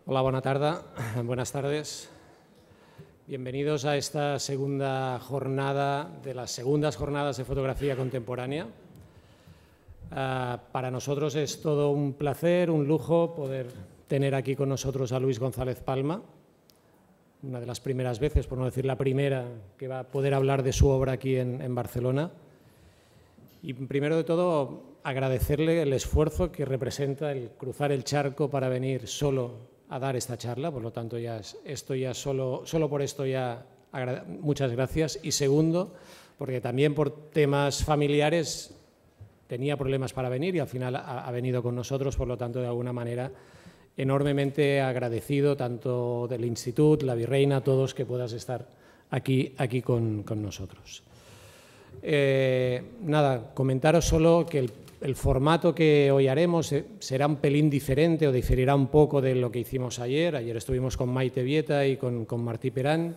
Hola, buenas tardes. Bienvenidos a esta segunda jornada de las segundas jornadas de fotografía contemporánea. Para nosotros es todo un placer, un lujo poder tener aquí con nosotros a Luis González Palma, una de las primeras veces, por no decir la primera, que va a poder hablar de su obra aquí en Barcelona. Y primero de todo, agradecerle el esfuerzo que representa el cruzar el charco para venir solo a dar esta charla, por lo tanto solo por esto ya muchas gracias. Y segundo, porque también por temas familiares tenía problemas para venir y al final ha venido con nosotros, por lo tanto de alguna manera enormemente agradecido tanto del Instituto, la Virreina, a todos que puedas estar aquí con nosotros. Nada, comentaros solo que el formato que hoy haremos será un pelín diferente o diferirá un poco de lo que hicimos ayer. Ayer estuvimos con Maite Vieta y con Martí Perán.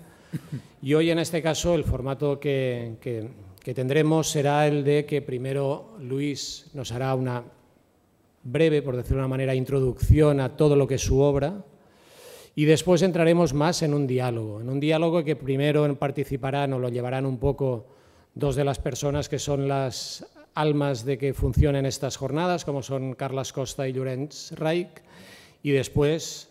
Y hoy, en este caso, el formato que tendremos será el de que primero Luis nos hará una breve, por decirlo de una manera, introducción a todo lo que es su obra. Y después entraremos más en un diálogo que primero participarán o lo llevarán un poco dos de las personas que son las almas de que funcionen estas jornadas, como son Carles Costa y Llorenç Reich, y después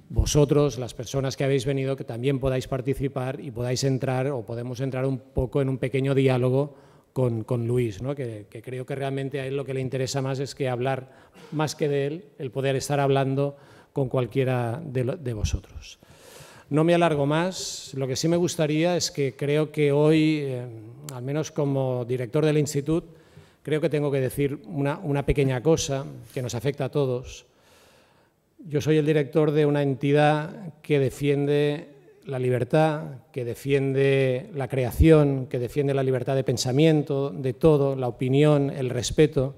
vosotros, las personas que habéis venido, que también podáis participar y podáis entrar o podemos entrar un poco en un pequeño diálogo con Luis, ¿no? que creo que realmente a él lo que le interesa más es que hablar, más que de él, el poder estar hablando con cualquiera de vosotros. No me alargo más, lo que sí me gustaría es que creo que hoy, al menos como director del Instituto, creo que tengo que decir una pequeña cosa que nos afecta a todos. Yo soy el director de una entidad que defiende la libertad, que defiende la creación, que defiende la libertad de pensamiento, de todo, la opinión, el respeto.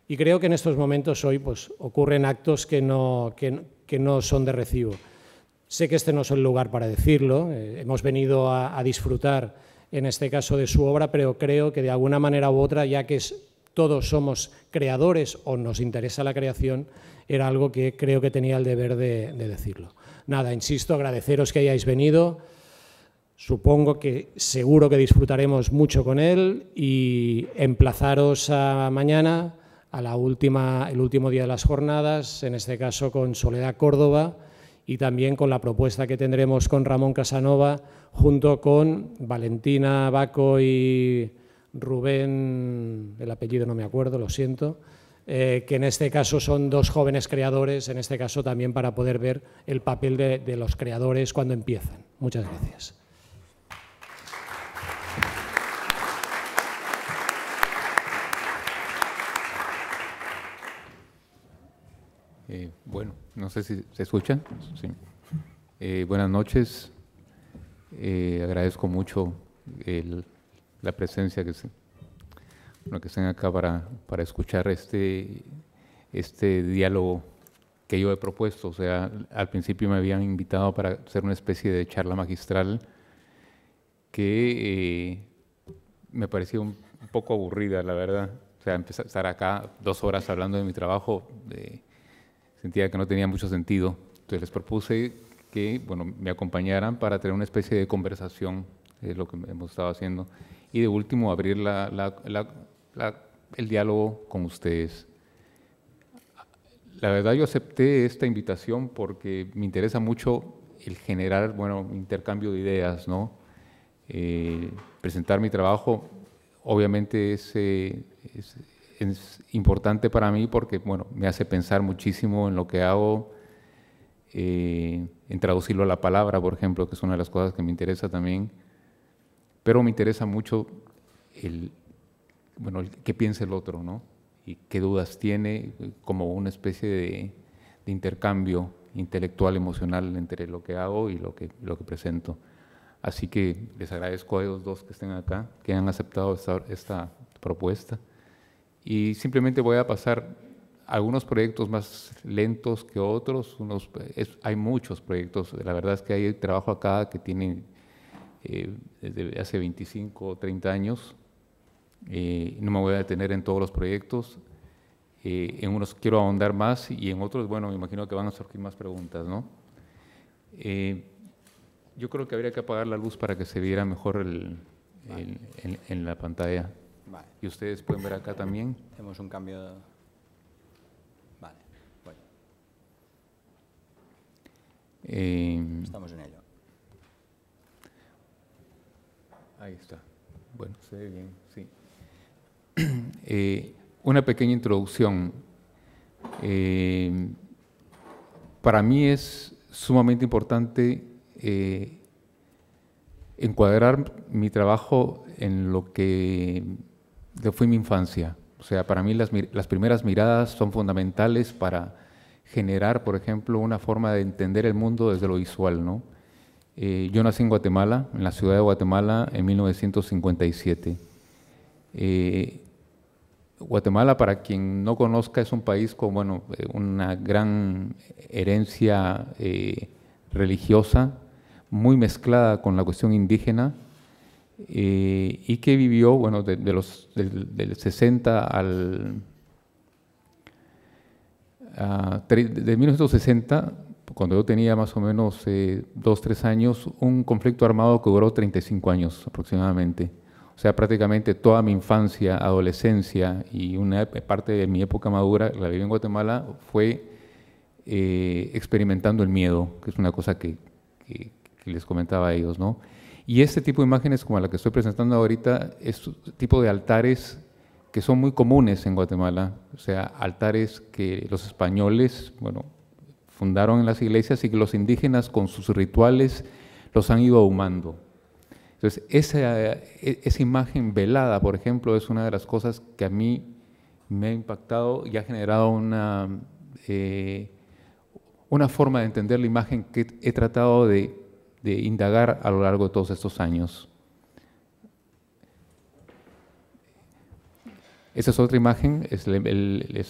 Y creo que en estos momentos hoy pues, ocurren actos que no son de recibo. Sé que este no es el lugar para decirlo, hemos venido a disfrutar en este caso de su obra, pero creo que de alguna manera u otra, ya que todos somos creadores o nos interesa la creación, era algo que creo que tenía el deber de decirlo. Nada, insisto, agradeceros que hayáis venido, supongo que seguro que disfrutaremos mucho con él y emplazaros a mañana, el último día de las jornadas, en este caso con Soledad Córdoba, y también con la propuesta que tendremos con Ramón Casanova, junto con Valentina Baco y Rubén, el apellido no me acuerdo, lo siento, que en este caso son dos jóvenes creadores, en este caso también para poder ver el papel de los creadores cuando empiezan. Muchas gracias. Bueno, no sé si se escucha. Sí. Buenas noches. Agradezco mucho la presencia que estén acá para escuchar este diálogo que yo he propuesto. O sea, al principio me habían invitado para hacer una especie de charla magistral que me parecía un poco aburrida, la verdad. O sea, empezar a estar acá 2 horas hablando de mi trabajo, sentía que no tenía mucho sentido. Entonces les propuse que me acompañaran para tener una especie de conversación, es lo que hemos estado haciendo, y de último abrir el diálogo con ustedes. La verdad yo acepté esta invitación porque me interesa mucho el generar intercambio de ideas, ¿no? Presentar mi trabajo obviamente es importante para mí porque me hace pensar muchísimo en lo que hago, en traducirlo a la palabra, por ejemplo, que es una de las cosas que me interesa también, pero me interesa mucho el qué piensa el otro, ¿no? Y qué dudas tiene, como una especie de intercambio intelectual, emocional entre lo que hago y lo que presento. Así que les agradezco a ellos dos que estén acá, que han aceptado esta propuesta. Y simplemente voy a pasar algunos proyectos más lentos que otros. Hay muchos proyectos, la verdad es que hay trabajo acá que tiene desde hace 25 o 30 años. No me voy a detener en todos los proyectos. En unos quiero ahondar más y en otros, bueno, me imagino que van a surgir más preguntas, ¿no? Yo creo que habría que apagar la luz para que se viera mejor en la pantalla. Vale. Y ustedes pueden ver acá también. Hacemos un cambio. Vale, bueno, estamos en ello. Ahí está. Bueno, se ve bien, sí. Una pequeña introducción. Para mí es sumamente importante encuadrar mi trabajo en lo que fue mi infancia. O sea, para mí las primeras miradas son fundamentales para generar, por ejemplo, una forma de entender el mundo desde lo visual, ¿no? Yo nací en Guatemala, en la ciudad de Guatemala, en 1957. Guatemala, para quien no conozca, es un país con una gran herencia religiosa, muy mezclada con la cuestión indígena, y que vivió del 60 de 1960, cuando yo tenía más o menos 2, 3 años, un conflicto armado que duró 35 años aproximadamente. O sea, prácticamente toda mi infancia, adolescencia y una parte de mi época madura, la viví en Guatemala, fue experimentando el miedo, que es una cosa que les comentaba a ellos, ¿no? Y este tipo de imágenes como la que estoy presentando ahorita es un tipo de altares que son muy comunes en Guatemala, o sea, altares que los españoles, fundaron en las iglesias y que los indígenas con sus rituales los han ido ahumando. Entonces, esa imagen velada, por ejemplo, es una de las cosas que a mí me ha impactado y ha generado una forma de entender la imagen que he tratado de indagar a lo largo de todos estos años. Esa es otra imagen, es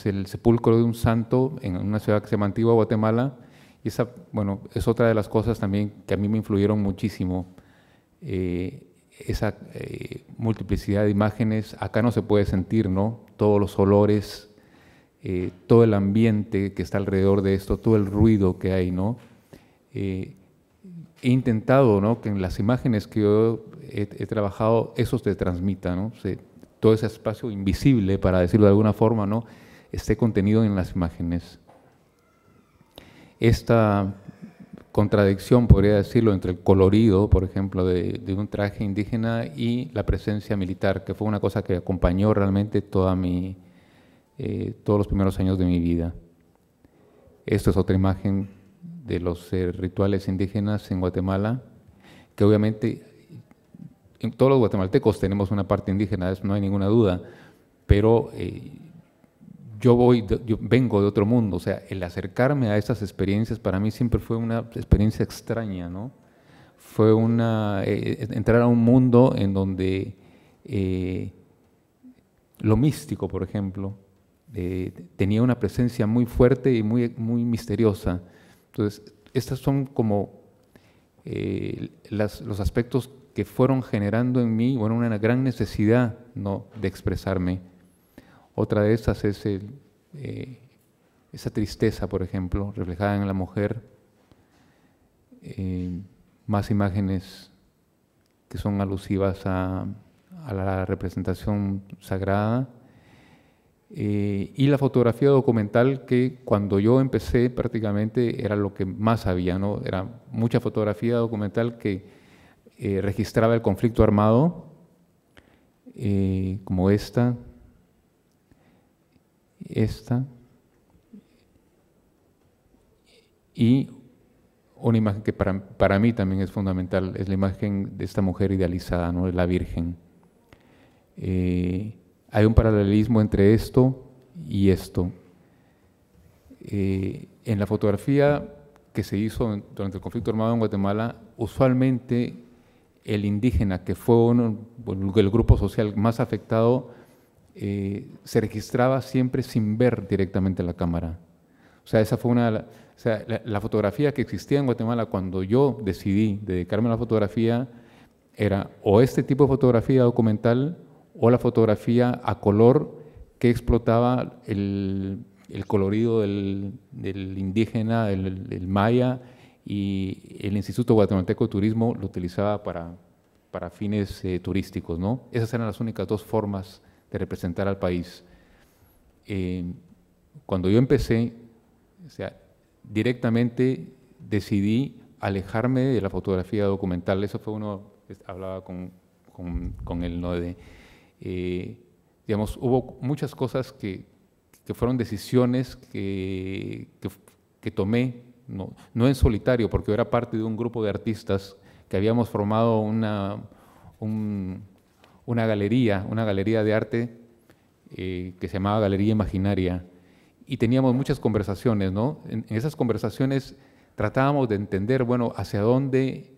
el sepulcro de un santo en una ciudad que se llama Antigua Guatemala, y esa, es otra de las cosas también que a mí me influyeron muchísimo. Esa multiplicidad de imágenes, acá no se puede sentir, ¿no? Todos los olores, todo el ambiente que está alrededor de esto, todo el ruido que hay, ¿no? He intentado, ¿no?, que en las imágenes que yo he trabajado, eso se transmita, ¿no? Todo ese espacio invisible, para decirlo de alguna forma, ¿no?, esté contenido en las imágenes. Esta contradicción, podría decirlo, entre el colorido, por ejemplo, de un traje indígena y la presencia militar, que fue una cosa que acompañó realmente todos los primeros años de mi vida. Esto es otra imagen de los rituales indígenas en Guatemala, que obviamente en todos los guatemaltecos tenemos una parte indígena, eso no hay ninguna duda, pero yo vengo de otro mundo, o sea, el acercarme a estas experiencias para mí siempre fue una experiencia extraña, ¿no? Fue entrar a un mundo en donde lo místico, por ejemplo, tenía una presencia muy fuerte y muy, muy misteriosa. Entonces, estos son como los aspectos que fueron generando en mí, una gran necesidad, ¿no?, de expresarme. Otra de estas es esa tristeza, por ejemplo, reflejada en la mujer. Más imágenes que son alusivas a la representación sagrada. Y la fotografía documental, que cuando yo empecé prácticamente era lo que más había, ¿no? Era mucha fotografía documental que registraba el conflicto armado, como esta, y una imagen que para mí también es fundamental, es la imagen de esta mujer idealizada, ¿no?, de la Virgen. Hay un paralelismo entre esto y esto. En la fotografía que se hizo durante el conflicto armado en Guatemala, usualmente el indígena, que fue el grupo social más afectado, se registraba siempre sin ver directamente la cámara. O sea, esa fue la fotografía que existía en Guatemala cuando yo decidí dedicarme a la fotografía, era o este tipo de fotografía documental o la fotografía a color que explotaba el colorido del indígena, el maya, y el Instituto Guatemalteco de Turismo lo utilizaba para fines turísticos, ¿no? Esas eran las únicas dos formas de representar al país. Cuando yo empecé, o sea, directamente decidí alejarme de la fotografía documental. Eso fue hablaba con él, ¿no? Digamos, hubo muchas cosas que fueron decisiones que tomé, no en solitario, porque yo era parte de un grupo de artistas que habíamos formado una galería de arte que se llamaba Galería Imaginaria, y teníamos muchas conversaciones, ¿no? En esas conversaciones tratábamos de entender, bueno, hacia dónde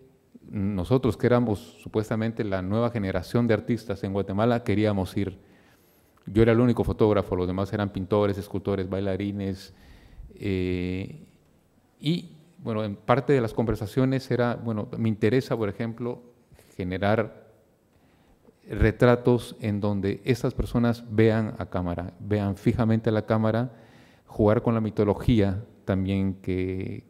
nosotros, que éramos supuestamente la nueva generación de artistas en Guatemala, queríamos ir. Yo era el único fotógrafo, los demás eran pintores, escultores, bailarines, y bueno, en parte de las conversaciones era, bueno, me interesa, por ejemplo, generar retratos en donde estas personas vean a cámara, vean fijamente a la cámara, jugar con la mitología también que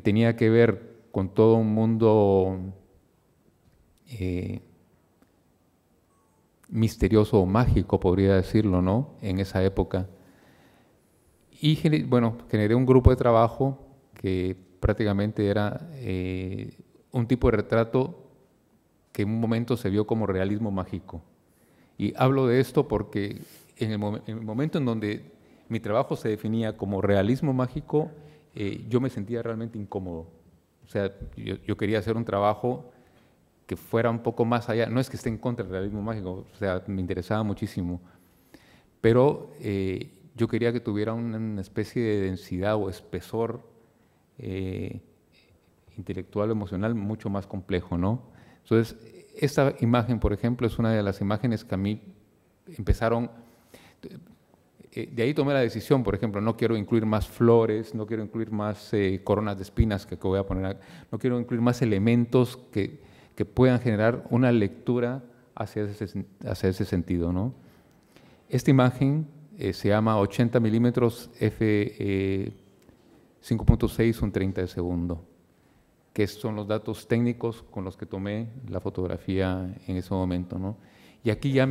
tenía que ver con todo un mundo misterioso o mágico, podría decirlo, ¿no? En esa época. Y bueno, generé un grupo de trabajo que prácticamente era un tipo de retrato que en un momento se vio como realismo mágico. Y hablo de esto porque en el momento en donde mi trabajo se definía como realismo mágico, yo me sentía realmente incómodo. O sea, yo quería hacer un trabajo que fuera un poco más allá. No es que esté en contra del realismo mágico, o sea, me interesaba muchísimo, pero yo quería que tuviera una especie de densidad o espesor intelectual o emocional mucho más complejo, ¿no? Entonces, esta imagen, por ejemplo, es una de las imágenes que a mí empezaron. De ahí tomé la decisión, por ejemplo, no quiero incluir más flores, no quiero incluir más coronas de espinas que voy a poner, no quiero incluir más elementos que puedan generar una lectura hacia ese sentido, ¿no? Esta imagen se llama 80 milímetros f 5.6 un 30 de segundo, que son los datos técnicos con los que tomé la fotografía en ese momento, ¿no? Y aquí ya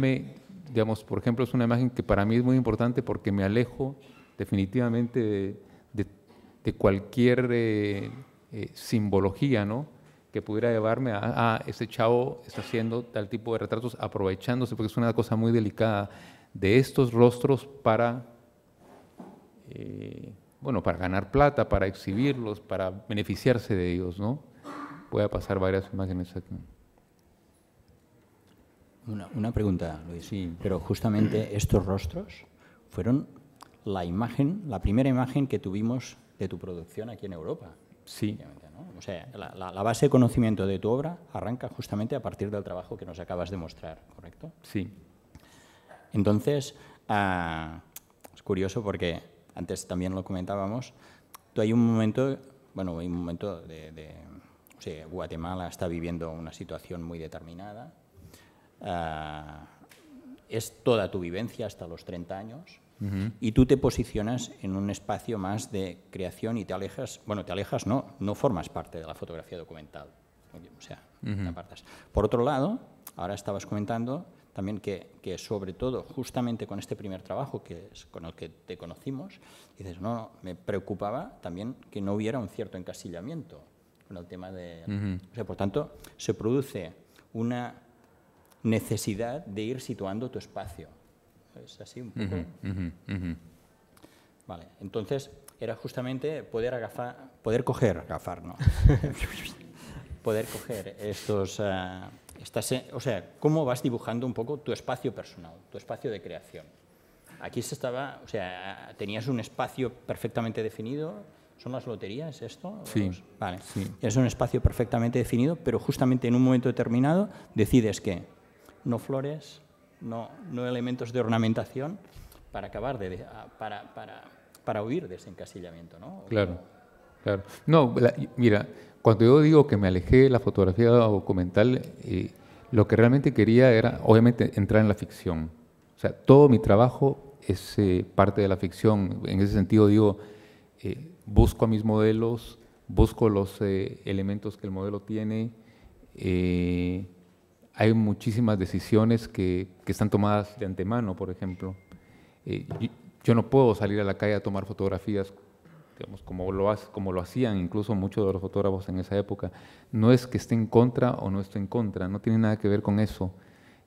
digamos, por ejemplo, es una imagen que para mí es muy importante porque me alejo definitivamente de cualquier simbología, ¿no?, que pudiera llevarme a ese chavo está haciendo tal tipo de retratos aprovechándose, porque es una cosa muy delicada, de estos rostros para, bueno, para ganar plata, para exhibirlos, para beneficiarse de ellos, ¿no? Voy a pasar varias imágenes aquí. Una pregunta, Luis. Sí. Pero justamente estos rostros fueron la primera imagen que tuvimos de tu producción aquí en Europa. Sí. ¿No? O sea, la base de conocimiento de tu obra arranca justamente a partir del trabajo que nos acabas de mostrar, ¿correcto? Sí. Entonces, es curioso porque antes también lo comentábamos, hay un momento, bueno, hay un momento o sea, Guatemala está viviendo una situación muy determinada. Es toda tu vivencia hasta los 30 años y tú te posicionas en un espacio más de creación y te alejas, bueno, no formas parte de la fotografía documental, o sea, te apartas. Por otro lado, ahora estabas comentando también que sobre todo justamente con este primer trabajo que es con el que te conocimos, dices, no, me preocupaba también que no hubiera un cierto encasillamiento con el tema de... O sea, por tanto, se produce una necesidad de ir situando tu espacio. ¿Es así un poco? Vale, entonces era justamente poder coger estos... o sea, cómo vas dibujando un poco tu espacio personal, tu espacio de creación. Aquí o sea, tenías un espacio perfectamente definido. ¿Son las loterías esto? Sí. Vale. Sí. Es un espacio perfectamente definido, pero justamente en un momento determinado decides que no flores, no elementos de ornamentación para acabar para huir de ese encasillamiento, ¿no? Claro, claro. No, mira, cuando yo digo que me alejé de la fotografía documental, lo que realmente quería era, obviamente, entrar en la ficción. O O sea, todo mi trabajo es parte de la ficción. En ese sentido digo, busco a mis modelos, busco los elementos que el modelo tiene. Hay muchísimas decisiones que están tomadas de antemano, por ejemplo. Yo no puedo salir a la calle a tomar fotografías, digamos, como lo hacían incluso muchos de los fotógrafos en esa época. No es que esté en contra o no esté en contra, no tiene nada que ver con eso.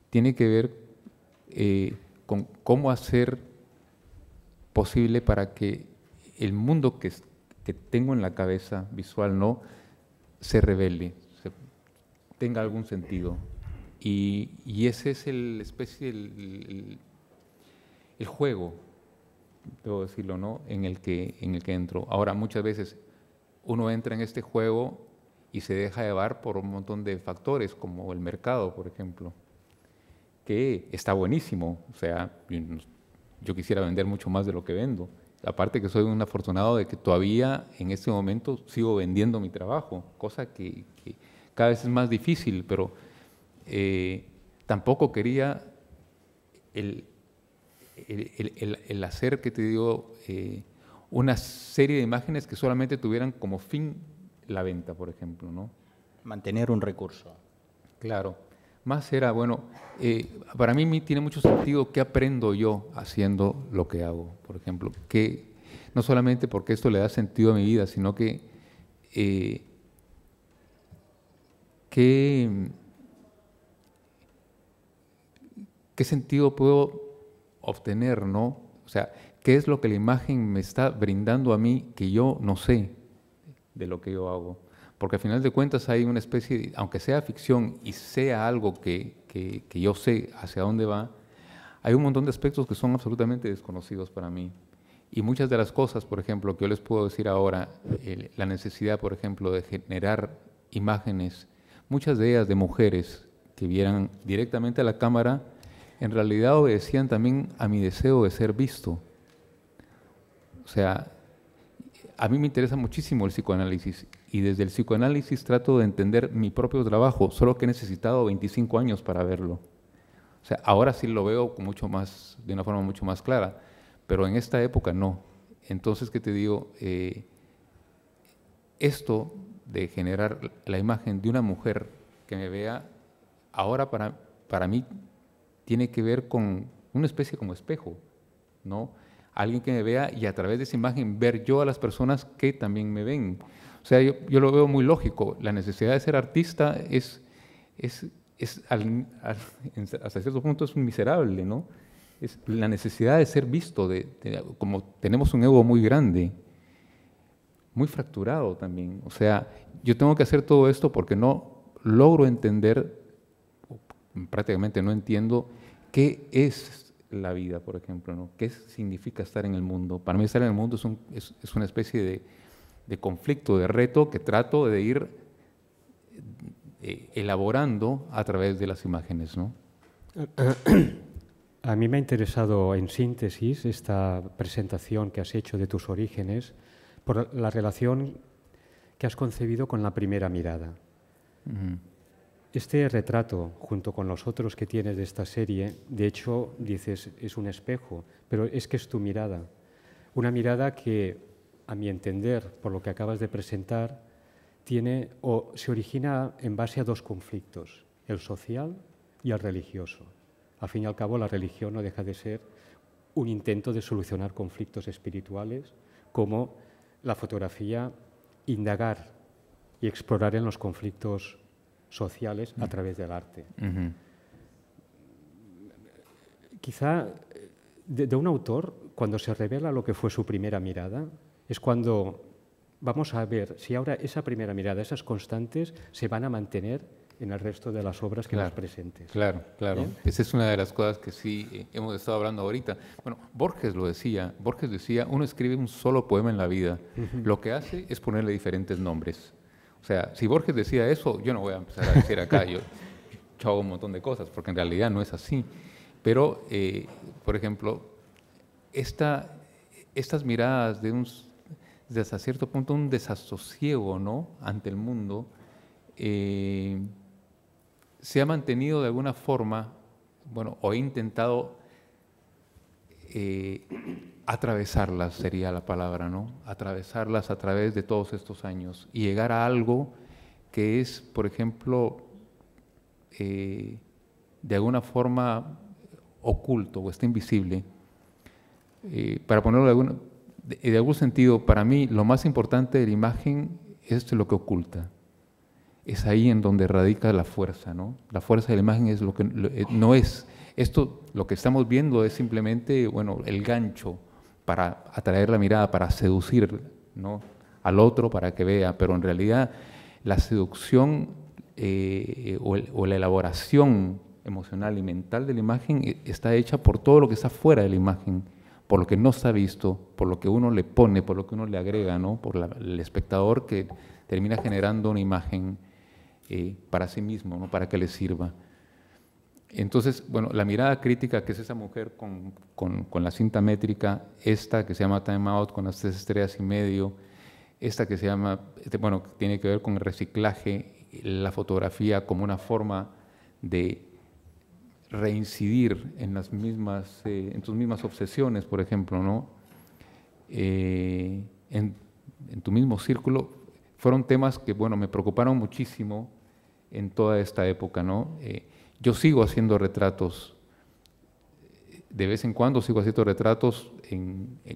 Tiene que ver con cómo hacer posible para que el mundo que tengo en la cabeza visual no se revele, tenga algún sentido. Y ese es el juego, debo decirlo, ¿no? en el que entro. Ahora, muchas veces uno entra en este juego y se deja llevar por un montón de factores, como el mercado, por ejemplo, que está buenísimo. O sea, yo quisiera vender mucho más de lo que vendo. Aparte que soy un afortunado de que todavía en este momento sigo vendiendo mi trabajo, cosa que cada vez es más difícil, pero tampoco quería el hacer, que te digo, una serie de imágenes que solamente tuvieran como fin la venta, por ejemplo, ¿no? Mantener un recurso. Claro. Más era, bueno, para mí tiene mucho sentido qué aprendo yo haciendo lo que hago, por ejemplo, que no solamente porque esto le da sentido a mi vida, sino que qué sentido puedo obtener, ¿no? O sea, ¿qué es lo que la imagen me está brindando a mí que yo no sé de lo que yo hago? Porque al final de cuentas hay una especie de, aunque sea ficción y sea algo que yo sé hacia dónde va, hay un montón de aspectos que son absolutamente desconocidos para mí. Y muchas de las cosas, por ejemplo, que yo les puedo decir ahora, la necesidad, por ejemplo, de generar imágenes, muchas de ellas de mujeres que vieran directamente a la cámara, en realidad obedecían también a mi deseo de ser visto. O sea, a mí me interesa muchísimo el psicoanálisis y desde el psicoanálisis trato de entender mi propio trabajo, solo que he necesitado 25 años para verlo. O sea, ahora sí lo veo con mucho más, de una forma mucho más clara, pero en esta época no. Entonces, ¿qué te digo? Esto de generar la imagen de una mujer que me vea, ahora para mí tiene que ver con una especie como espejo, ¿no? Alguien que me vea y a través de esa imagen ver yo a las personas que también me ven. O sea, yo lo veo muy lógico. La necesidad de ser artista hasta cierto punto es miserable, ¿no? Es la necesidad de ser visto, como tenemos un ego muy grande, muy fracturado también. O sea, yo tengo que hacer todo esto porque no logro entender, prácticamente no entiendo, qué es la vida, por ejemplo, ¿no? ¿Qué significa estar en el mundo? Para mí estar en el mundo es una especie de conflicto, de reto que trato de ir elaborando a través de las imágenes, ¿no? A mí me ha interesado, en síntesis, esta presentación que has hecho de tus orígenes por la relación que has concebido con la primera mirada. Uh-huh. Este retrato, junto con los otros que tienes de esta serie, de hecho, dices, es un espejo, pero es que es tu mirada. Una mirada que, a mi entender, por lo que acabas de presentar, tiene o se origina en base a dos conflictos, el social y el religioso. Al fin y al cabo, la religión no deja de ser un intento de solucionar conflictos espirituales, como la fotografía, indagar y explorar en los conflictos sociales a través del arte. Uh-huh. Quizá de un autor, cuando se revela lo que fue su primera mirada, es cuando vamos a ver si ahora esa primera mirada, esas constantes, se van a mantener en el resto de las obras que nos presentes. Claro, claro. ¿Bien? Esa es una de las cosas que sí hemos estado hablando ahorita. Bueno, Borges lo decía. Borges decía, uno escribe un solo poema en la vida. Uh-huh. Lo que hace es ponerle diferentes nombres. O sea, si Borges decía eso, yo no voy a empezar a decir acá, yo hago un montón de cosas, porque en realidad no es así. Pero, por ejemplo, estas miradas de hasta cierto punto un desasosiego, ¿no?, ante el mundo, se ha mantenido de alguna forma, bueno, o he intentado atravesarlas sería la palabra, ¿no? Atravesarlas a través de todos estos años y llegar a algo que es, por ejemplo, de alguna forma oculto o está invisible. Para ponerlo de algún sentido, para mí lo más importante de la imagen es lo que oculta. Es ahí en donde radica la fuerza, ¿no? La fuerza de la imagen es lo que no es. Esto, lo que estamos viendo es simplemente, bueno, el gancho para atraer la mirada, para seducir, ¿no?, al otro para que vea, pero en realidad la seducción o la elaboración emocional y mental de la imagen está hecha por todo lo que está fuera de la imagen, por lo que no está visto, por lo que uno le pone, por lo que uno le agrega, ¿no?, por el espectador que termina generando una imagen para sí mismo, ¿no?, para que le sirva. Entonces, bueno, la mirada crítica, que es esa mujer con la cinta métrica, esta que se llama Time Out con las 3,5 estrellas, esta que se llama, bueno, tiene que ver con el reciclaje, la fotografía como una forma de reincidir en las mismas, en tus mismas obsesiones, por ejemplo, ¿no? En tu mismo círculo, fueron temas que, bueno, me preocuparon muchísimo en toda esta época, ¿no? Yo sigo haciendo retratos, de vez en cuando sigo haciendo retratos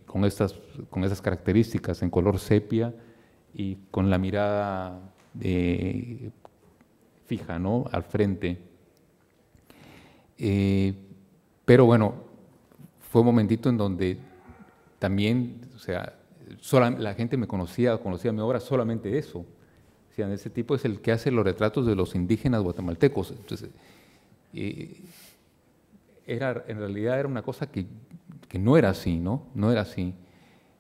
con estas características, en color sepia y con la mirada fija, ¿no?, al frente. Pero bueno, fue un momentito en donde también, o sea, la gente conocía mi obra solamente eso. O sea, ese tipo es el que hace los retratos de los indígenas guatemaltecos. Entonces, en realidad era una cosa que no era así, ¿no? No era así.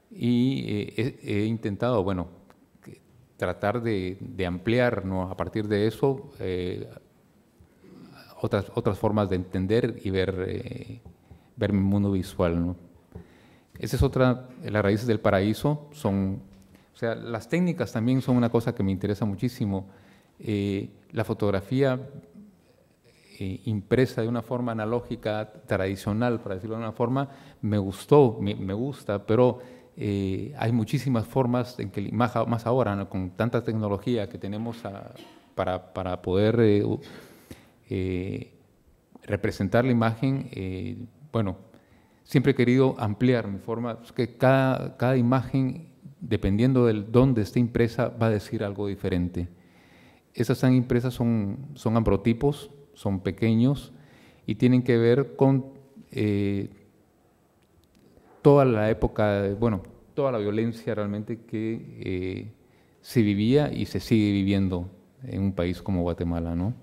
Y he intentado, bueno, tratar de ampliar, ¿no?, a partir de eso, otras formas de entender y ver mi mundo visual, ¿no? Esa es otra, las raíces del paraíso son, o sea, las técnicas también son una cosa que me interesa muchísimo. La fotografía impresa de una forma analógica, tradicional, para decirlo de una forma, me gusta, pero hay muchísimas formas en que, más ahora, ¿no?, con tanta tecnología que tenemos para poder representar la imagen. Bueno, siempre he querido ampliar mi forma, que cada imagen, dependiendo de dónde esté impresa, va a decir algo diferente. Esas están impresas son ambrotipos, son pequeños y tienen que ver con toda la época, bueno, toda la violencia realmente que se vivía y se sigue viviendo en un país como Guatemala, ¿no?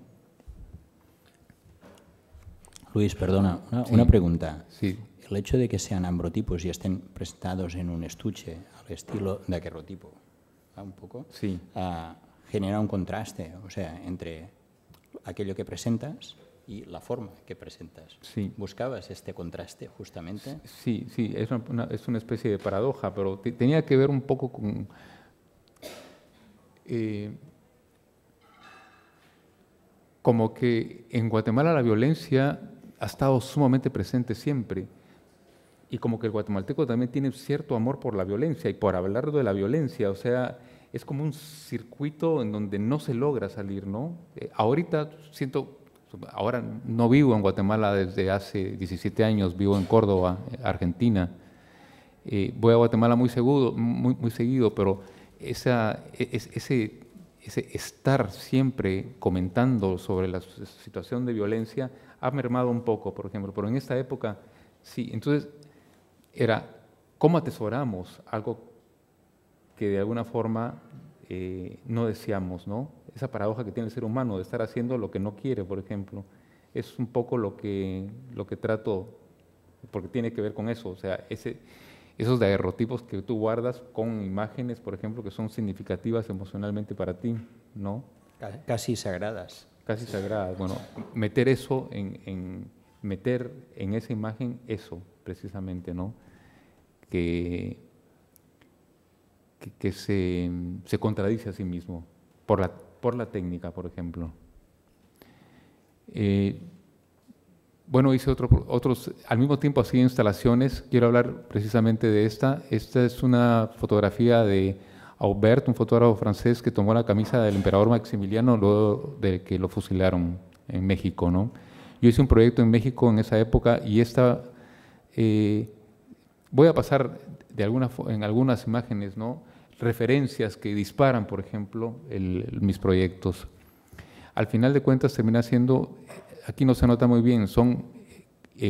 Luis, perdona, una pregunta. Sí. El hecho de que sean ambrotipos y estén presentados en un estuche al estilo de daguerrotipo, un poco, sí, genera un contraste, o sea, entre aquello que presentas y la forma que presentas. Sí. ¿Buscabas este contraste justamente? Sí, es una especie de paradoja, pero tenía que ver un poco con como que en Guatemala la violencia ha estado sumamente presente siempre, y como que el guatemalteco también tiene cierto amor por la violencia y por hablar de la violencia, o sea, es como un circuito en donde no se logra salir, ¿no? Ahorita ahora no vivo en Guatemala desde hace 17 años, vivo en Córdoba, Argentina. Voy a Guatemala muy seguido, pero ese estar siempre comentando sobre la situación de violencia ha mermado un poco, por ejemplo, pero en esta época sí. Entonces era cómo atesoramos algo que de alguna forma no deseamos, ¿no? Esa paradoja que tiene el ser humano de estar haciendo lo que no quiere, por ejemplo, es un poco lo que trato, porque tiene que ver con eso, o sea, esos daguerrotipos que tú guardas con imágenes, por ejemplo, que son significativas emocionalmente para ti, ¿no? Casi sagradas. Casi sagradas. Bueno, meter eso meter en esa imagen eso, precisamente, ¿no? Que se contradice a sí mismo por la técnica, por ejemplo. bueno, hice otros, al mismo tiempo hacía instalaciones. Quiero hablar precisamente de esta. Esta es una fotografía de Aubert, un fotógrafo francés que tomó la camisa del emperador Maximiliano luego de que lo fusilaron en México, ¿no? Yo hice un proyecto en México en esa época y esta, voy a pasar en algunas imágenes, ¿no? Referencias que disparan, por ejemplo, mis proyectos. Al final de cuentas termina siendo, aquí no se nota muy bien, son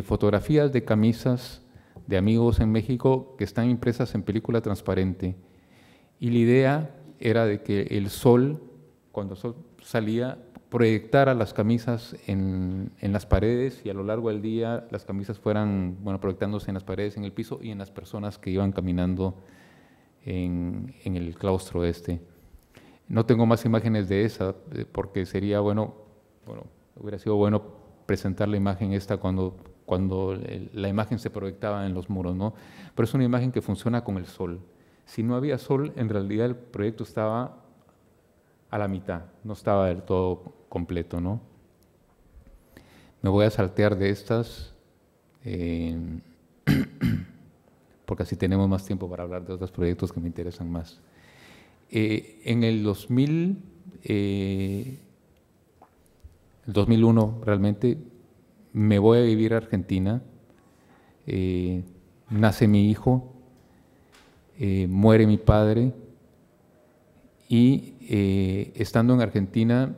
fotografías de camisas de amigos en México que están impresas en película transparente. Y la idea era de que el sol, cuando el sol salía, proyectara las camisas en las paredes y a lo largo del día las camisas fueran, bueno, proyectándose en las paredes, en el piso y en las personas que iban caminando en el claustro este. No tengo más imágenes de esa porque sería hubiera sido bueno presentar la imagen esta cuando la imagen se proyectaba en los muros, ¿no? Pero es una imagen que funciona con el sol. Si no había sol, en realidad el proyecto estaba a la mitad, no estaba del todo completo, ¿no? Me voy a saltear de estas, porque así tenemos más tiempo para hablar de otros proyectos que me interesan más. En el 2001 realmente me voy a vivir a Argentina, nace mi hijo, muere mi padre y estando en Argentina,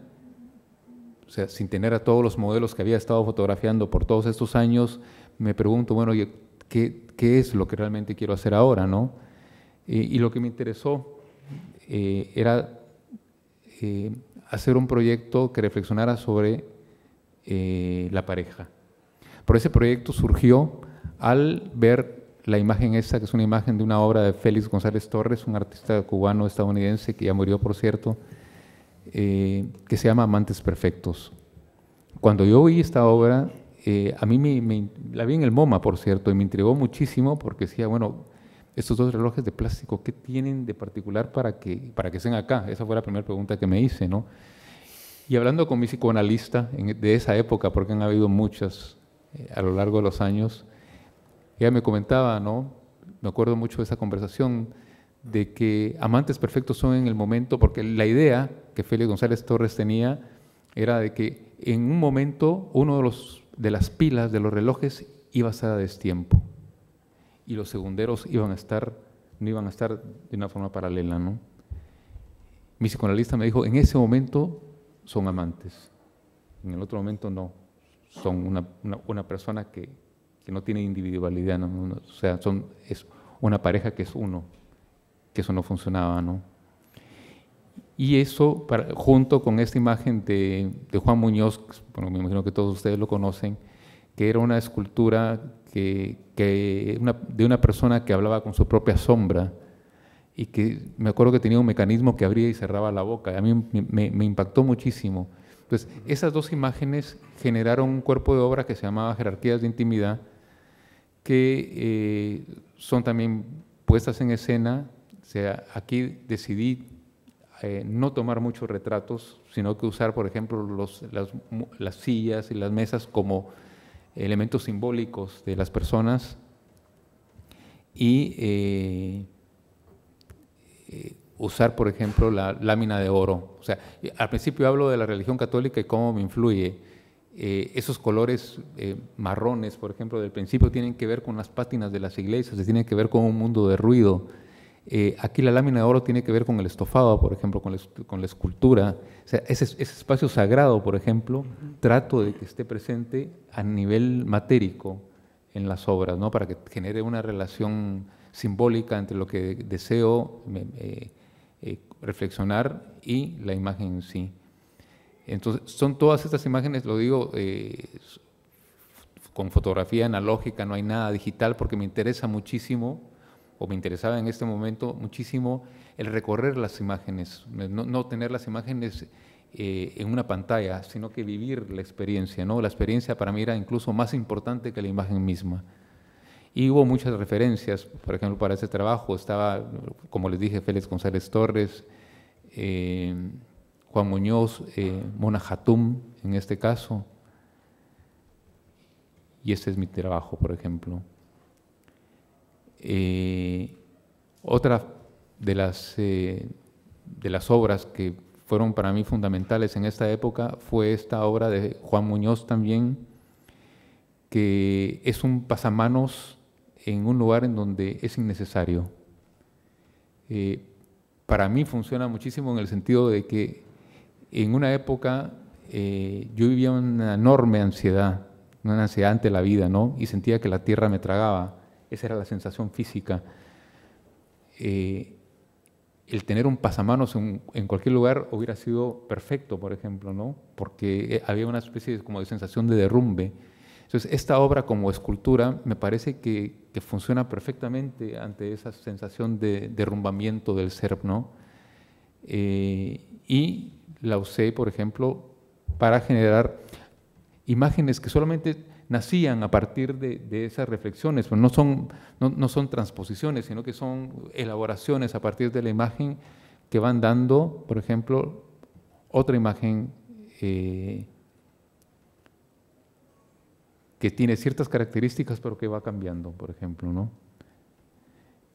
o sea, sin tener a todos los modelos que había estado fotografiando por todos estos años, me pregunto, bueno, ¿qué es lo que realmente quiero hacer ahora, no? Y lo que me interesó era hacer un proyecto que reflexionara sobre la pareja. Por ese proyecto surgió al ver la imagen esta, que es una imagen de una obra de Félix González Torres, un artista cubano-estadounidense que ya murió, por cierto, que se llama Amantes Perfectos. Cuando yo vi esta obra, a mí la vi en el MoMA, por cierto, y me intrigó muchísimo porque decía, bueno, estos dos relojes de plástico, ¿qué tienen de particular para que estén acá? Esa fue la primera pregunta que me hice, ¿no? Y hablando con mi psicoanalista de esa época, porque han habido muchas a lo largo de los años, ella me comentaba, ¿no? Me acuerdo mucho de esa conversación, de que amantes perfectos son en el momento, porque la idea que Félix González Torres tenía era de que en un momento uno de las pilas de los relojes iba a estar a destiempo y los segunderos no iban a estar de una forma paralela, ¿no? Mi psicoanalista me dijo, en ese momento son amantes, en el otro momento no, son una persona que no tiene individualidad, ¿no? O sea, es una pareja que es uno, que eso no funcionaba, ¿no? Y eso, junto con esta imagen de Juan Muñoz, bueno, me imagino que todos ustedes lo conocen, que era una escultura de una persona que hablaba con su propia sombra y que me acuerdo que tenía un mecanismo que abría y cerraba la boca. A mí me impactó muchísimo. Entonces, esas dos imágenes generaron un cuerpo de obra que se llamaba Jerarquías de Intimidad, que son también puestas en escena. O sea, aquí decidí no tomar muchos retratos, sino que usar, por ejemplo, las sillas y las mesas como elementos simbólicos de las personas y usar, por ejemplo, la lámina de oro. O sea, al principio hablo de la religión católica y cómo me influye. Esos colores marrones, por ejemplo, del principio tienen que ver con las pátinas de las iglesias, tienen que ver con un mundo de ruido. Aquí la lámina de oro tiene que ver con el estofado, por ejemplo, con la escultura. O sea, ese espacio sagrado, por ejemplo, trato de que esté presente a nivel matérico en las obras, ¿no? Para que genere una relación simbólica entre lo que deseo reflexionar y la imagen en sí. Entonces, son todas estas imágenes, lo digo con fotografía analógica, no hay nada digital, porque me interesa muchísimo, o me interesaba en este momento muchísimo, el recorrer las imágenes, no tener las imágenes en una pantalla, sino que vivir la experiencia, ¿no? La experiencia para mí era incluso más importante que la imagen misma. Y hubo muchas referencias, por ejemplo, para ese trabajo estaba, como les dije, Félix González Torres, Juan Muñoz, Mona Hatum, en este caso. y ese es mi trabajo, por ejemplo. Otra de las obras que fueron para mí fundamentales en esta época fue esta obra de Juan Muñoz también, que es un pasamanos en un lugar en donde es innecesario. Para mí funciona muchísimo en el sentido de que en una época yo vivía una enorme ansiedad, una ansiedad ante la vida, ¿no? Y sentía que la tierra me tragaba. Esa era la sensación física. El tener un pasamanos en cualquier lugar hubiera sido perfecto, por ejemplo, ¿no? Porque había una especie como de sensación de derrumbe. Entonces, esta obra como escultura me parece que funciona perfectamente ante esa sensación de derrumbamiento del ser, ¿no? Y la usé, por ejemplo, para generar imágenes que solamente nacían a partir de esas reflexiones, pero no son transposiciones, sino que son elaboraciones a partir de la imagen que van dando, por ejemplo, otra imagen que tiene ciertas características, pero que va cambiando, por ejemplo, ¿no?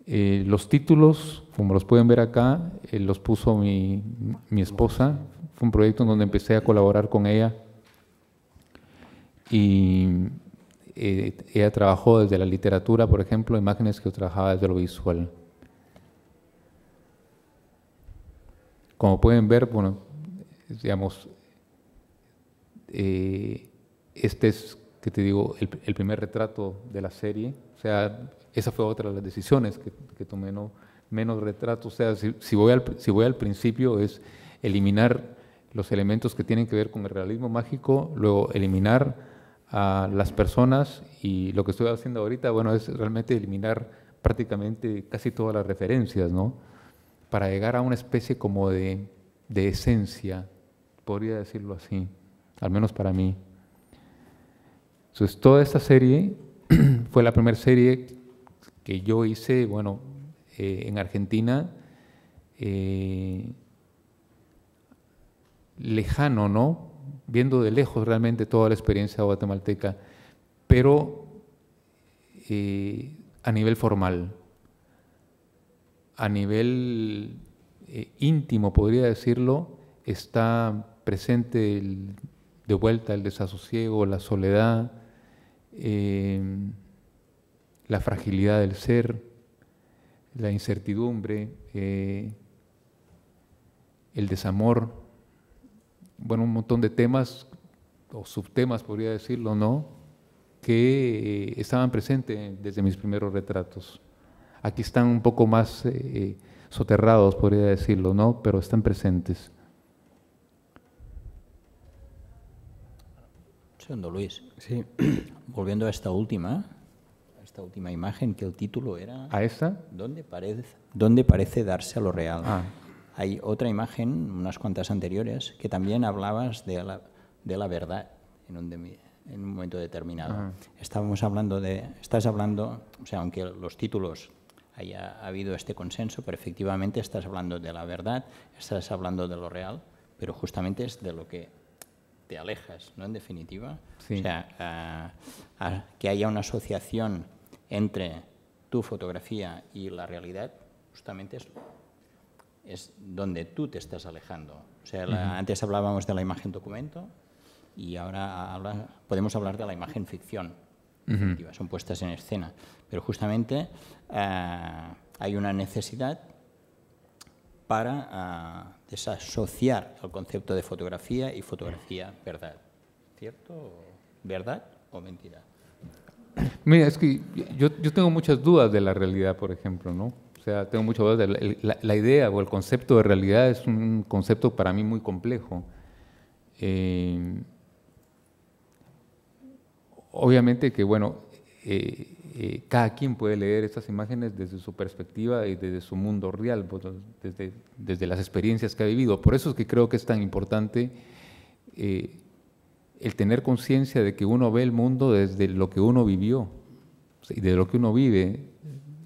Los títulos, como los pueden ver acá, los puso mi esposa. Fue un proyecto en donde empecé a colaborar con ella. Y ella trabajó desde la literatura, por ejemplo, imágenes que yo trabajaba desde lo visual. Como pueden ver, bueno, digamos, este es, que te digo, el primer retrato de la serie. O sea, esa fue otra de las decisiones que tomé, ¿no? Menos retratos. O sea, si voy al principio es eliminar los elementos que tienen que ver con el realismo mágico, luego eliminar a las personas, y lo que estoy haciendo ahorita, bueno, es realmente eliminar prácticamente casi todas las referencias, ¿no? Para llegar a una especie como de esencia, podría decirlo así, al menos para mí. Entonces, toda esta serie fue la primera serie que yo hice, bueno, en Argentina, lejano, ¿no? Viendo de lejos realmente toda la experiencia guatemalteca, pero a nivel formal, a nivel íntimo, podría decirlo, está presente de vuelta el desasosiego, la soledad, la fragilidad del ser, la incertidumbre, el desamor. Bueno, un montón de temas o subtemas, podría decirlo, ¿no?, que estaban presentes desde mis primeros retratos. Aquí están un poco más soterrados, podría decirlo, ¿no?, pero están presentes. Segundo, Luis. Sí. Volviendo a esta última imagen, que el título era... ¿A esta? ¿Dónde parece darse a lo real? Ah. Hay otra imagen, unas cuantas anteriores, que también hablabas de la verdad en un momento determinado. Ajá. Estás hablando, o sea, aunque los títulos haya habido este consenso, pero efectivamente estás hablando de la verdad, estás hablando de lo real, pero justamente es de lo que te alejas, ¿no?, en definitiva. Sí. O sea, que haya una asociación entre tu fotografía y la realidad, justamente es donde tú te estás alejando. O sea, antes hablábamos de la imagen documento y ahora podemos hablar de la imagen ficción. Son puestas en escena. Pero justamente hay una necesidad para desasociar el concepto de fotografía y fotografía verdad. ¿Cierto? ¿Verdad o mentira? Mira, es que yo tengo muchas dudas de la realidad, por ejemplo, ¿no? O sea, tengo muchas dudas de la idea o el concepto de realidad. Es un concepto para mí muy complejo. Obviamente que, bueno, cada quien puede leer estas imágenes desde su perspectiva y desde su mundo real, pues, desde las experiencias que ha vivido. Por eso es que creo que es tan importante el tener conciencia de que uno ve el mundo desde lo que uno vivió y de lo que uno vive.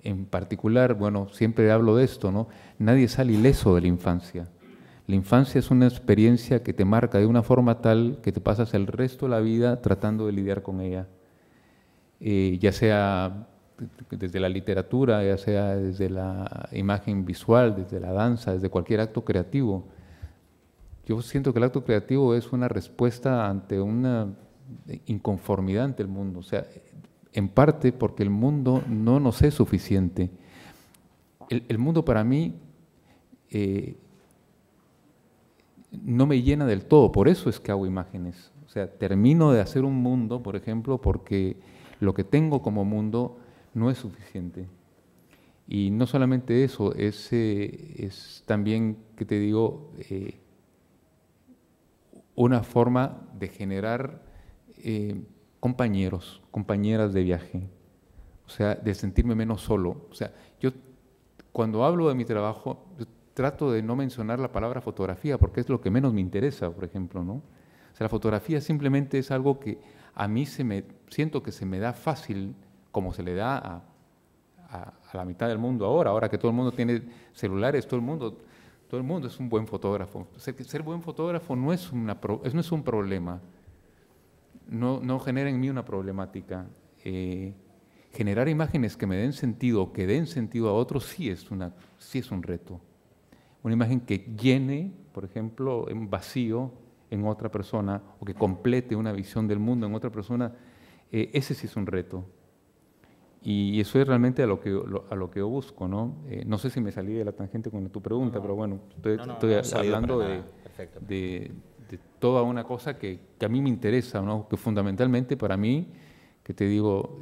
En particular, bueno, siempre hablo de esto, ¿no? Nadie sale ileso de la infancia. La infancia es una experiencia que te marca de una forma tal que te pasas el resto de la vida tratando de lidiar con ella. ya sea desde la literatura, ya sea desde la imagen visual, desde la danza, desde cualquier acto creativo. Yo siento que el acto creativo es una respuesta ante una inconformidad ante el mundo, o sea, en parte porque el mundo no nos es suficiente. El mundo para mí no me llena del todo, por eso es que hago imágenes. O sea, termino de hacer un mundo, por ejemplo, porque lo que tengo como mundo no es suficiente. Y no solamente eso, es también, que te digo, una forma de generar compañeros, compañeras de viaje, o sea, de sentirme menos solo. O sea, yo cuando hablo de mi trabajo, yo trato de no mencionar la palabra fotografía, porque es lo que menos me interesa, por ejemplo, ¿no? O sea, la fotografía simplemente es algo que a mí siento que se me da fácil, como se le da a la mitad del mundo ahora que todo el mundo tiene celulares, todo el mundo es un buen fotógrafo. Ser buen fotógrafo no es un problema, no genera en mí una problemática. Generar imágenes que me den sentido, que den sentido a otros, sí es un reto. Una imagen que llene, por ejemplo, un vacío en otra persona, o que complete una visión del mundo en otra persona, ese sí es un reto. Y eso es realmente a lo que yo busco, ¿no? No sé si me salí de la tangente con tu pregunta, pero bueno, estoy hablando de toda una cosa que a mí me interesa, ¿no? Que fundamentalmente para mí, que te digo,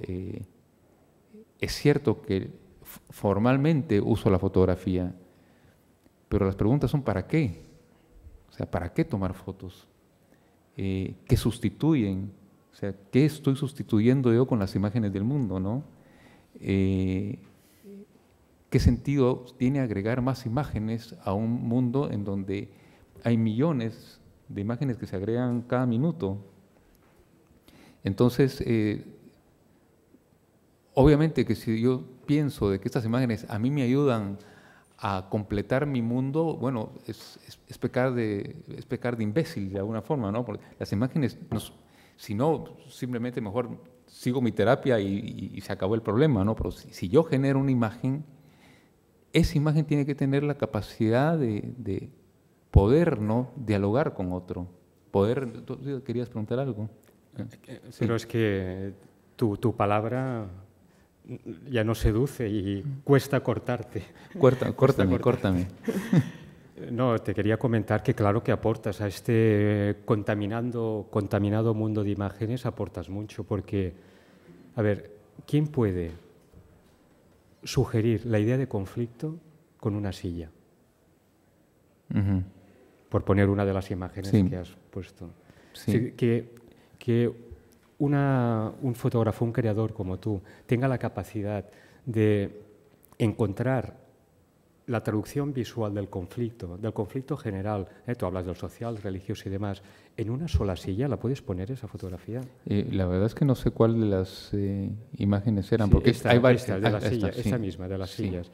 es cierto que formalmente uso la fotografía, pero las preguntas son ¿para qué? O sea, ¿para qué tomar fotos? ¿Qué sustituyen? O sea, ¿qué estoy sustituyendo yo con las imágenes del mundo, no? ¿Qué sentido tiene agregar más imágenes a un mundo en donde hay millones de imágenes que se agregan cada minuto? Entonces, obviamente que si yo pienso de que estas imágenes a mí me ayudan a completar mi mundo, bueno, es pecar de imbécil de alguna forma, ¿no? Porque las imágenes, si no, simplemente mejor sigo mi terapia y se acabó el problema, ¿no? Pero si yo genero una imagen, esa imagen tiene que tener la capacidad de poder, ¿no?, dialogar con otro. ¿Tú querías preguntar algo? Pero es que tu palabra ya no seduce y cuesta cortarte. Córtame. No, te quería comentar que claro que aportas a este contaminado mundo de imágenes, aportas mucho, porque, a ver, ¿quién puede sugerir la idea de conflicto con una silla? Por poner una de las imágenes que has puesto. Sí. Que un fotógrafo, un creador como tú, tenga la capacidad de encontrar la traducción visual del conflicto general, tú hablas del social, religioso y demás, en una sola silla, ¿la puedes poner esa fotografía? La verdad es que no sé cuál de las imágenes eran, porque hay varias. Esta misma, de las sillas.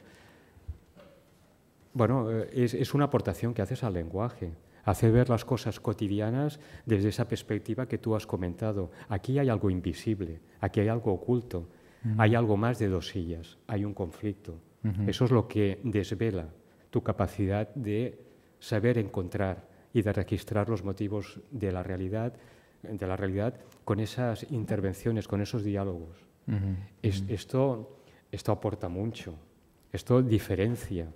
Bueno, es una aportación que haces al lenguaje. Hace ver las cosas cotidianas desde esa perspectiva que tú has comentado. Aquí hay algo invisible, aquí hay algo oculto, hay algo más de dos sillas, hay un conflicto. Eso es lo que desvela tu capacidad de saber encontrar y de registrar los motivos de la realidad con esas intervenciones, con esos diálogos. Esto aporta mucho, esto diferencia,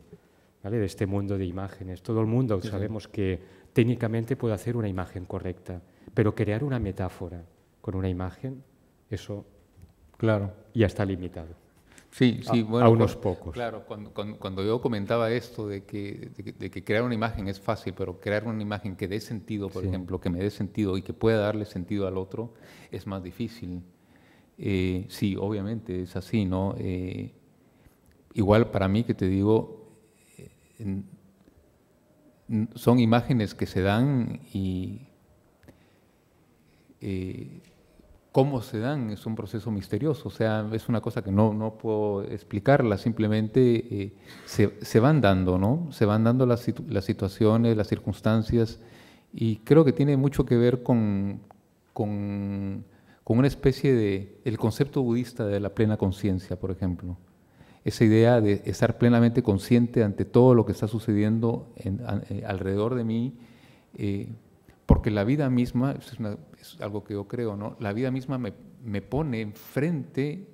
¿vale?, de este mundo de imágenes. Todo el mundo sabemos que técnicamente puede hacer una imagen correcta, pero crear una metáfora con una imagen, eso ya está limitado. Sí, bueno, a unos pocos. Claro, cuando yo comentaba esto de que crear una imagen es fácil, pero crear una imagen que dé sentido, por ejemplo, que me dé sentido y que pueda darle sentido al otro, es más difícil. Sí, obviamente es así, ¿no? Igual para mí, que te digo, son imágenes que se dan y cómo se dan es un proceso misterioso, o sea, es una cosa que no puedo explicarla, simplemente se van dando, ¿no? Se van dando las situaciones, las circunstancias, y creo que tiene mucho que ver con con una especie de, el concepto budista de la plena conciencia, por ejemplo. Esa idea de estar plenamente consciente ante todo lo que está sucediendo alrededor de mí, porque la vida misma, es algo que yo creo, ¿no? La vida misma me pone enfrente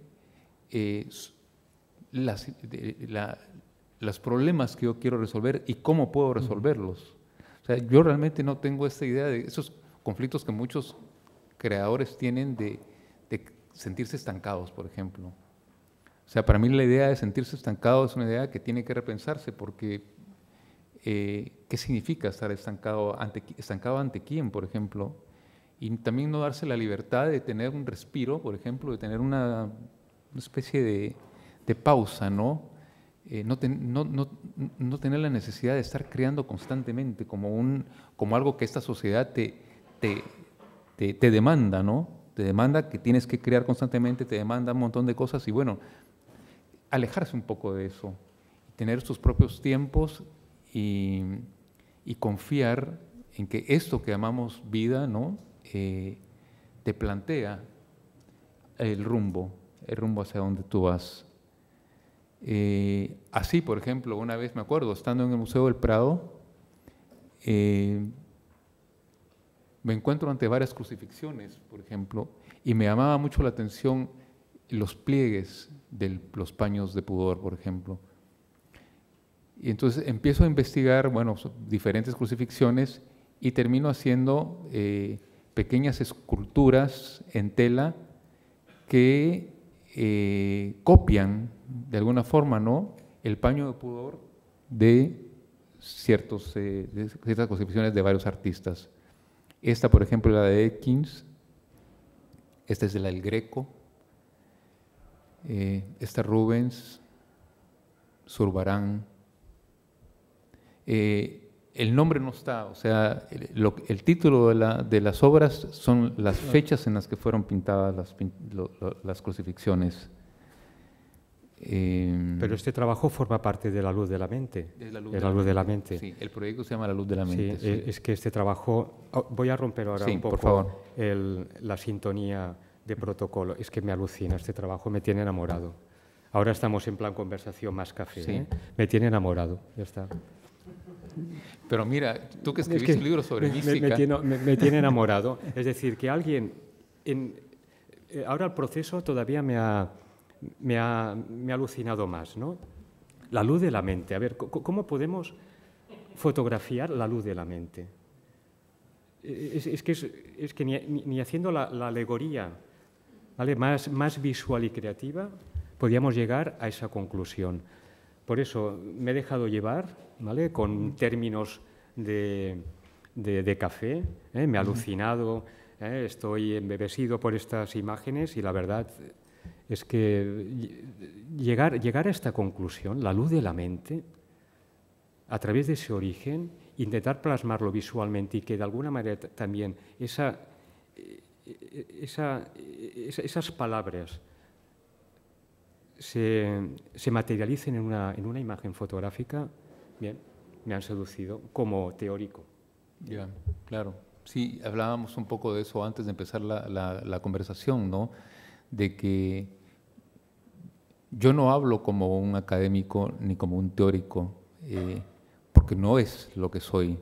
los problemas que yo quiero resolver y cómo puedo resolverlos. O sea, yo realmente no tengo esta idea de esos conflictos que muchos creadores tienen de sentirse estancados, por ejemplo. O sea, para mí la idea de sentirse estancado es una idea que tiene que repensarse, porque ¿qué significa estar estancado ante quién, por ejemplo? Y también no darse la libertad de tener un respiro, por ejemplo, de tener una especie de pausa, ¿no? No tener la necesidad de estar creando constantemente como algo que esta sociedad te demanda, ¿no? Te demanda que tienes que crear constantemente, te demanda un montón de cosas y bueno, alejarse un poco de eso, tener sus propios tiempos y confiar en que esto que llamamos vida, ¿no? Te plantea el rumbo hacia donde tú vas. Así, por ejemplo, una vez me acuerdo, estando en el Museo del Prado, me encuentro ante varias crucifixiones, por ejemplo, y me llamaba mucho la atención los pliegues de los paños de pudor, por ejemplo. Y entonces empiezo a investigar, bueno, diferentes crucifixiones y termino haciendo pequeñas esculturas en tela que copian de alguna forma, ¿no?, el paño de pudor de ciertas crucifixiones de varios artistas. Esta, por ejemplo, la de Ekins, esta es de la del Greco, esta Rubens, Zurbarán. El nombre no está, o sea, el título de las obras son las fechas en las que fueron pintadas las crucifixiones. Pero este trabajo forma parte de La Luz de la Mente. De La Luz de la Mente. Sí, el proyecto se llama La Luz de la Mente. Sí, es que este trabajo... voy a romper ahora un poco por favor. La sintonía de protocolo. Es que me alucina este trabajo, me tiene enamorado. Ahora estamos en plan conversación más café. Sí. Me tiene enamorado, ya está. Pero mira, tú que escribiste un libro sobre mística... Me tiene enamorado. Es decir, que alguien... ahora el proceso todavía me ha alucinado más, ¿no? La luz de la mente. A ver, ¿cómo podemos fotografiar la luz de la mente? Es que ni haciendo la alegoría, ¿vale?, más visual y creativa, podíamos llegar a esa conclusión. Por eso me he dejado llevar, ¿vale?, con términos de café, me ha alucinado, estoy embebecido por estas imágenes y la verdad es que llegar a esta conclusión, la luz de la mente, a través de ese origen, intentar plasmarlo visualmente y que de alguna manera también esas palabras se materialicen en una imagen fotográfica, bien, me han seducido como teórico. Ya, claro. Sí, hablábamos un poco de eso antes de empezar la conversación, ¿no? De que yo no hablo como un académico ni como un teórico, porque no es lo que soy.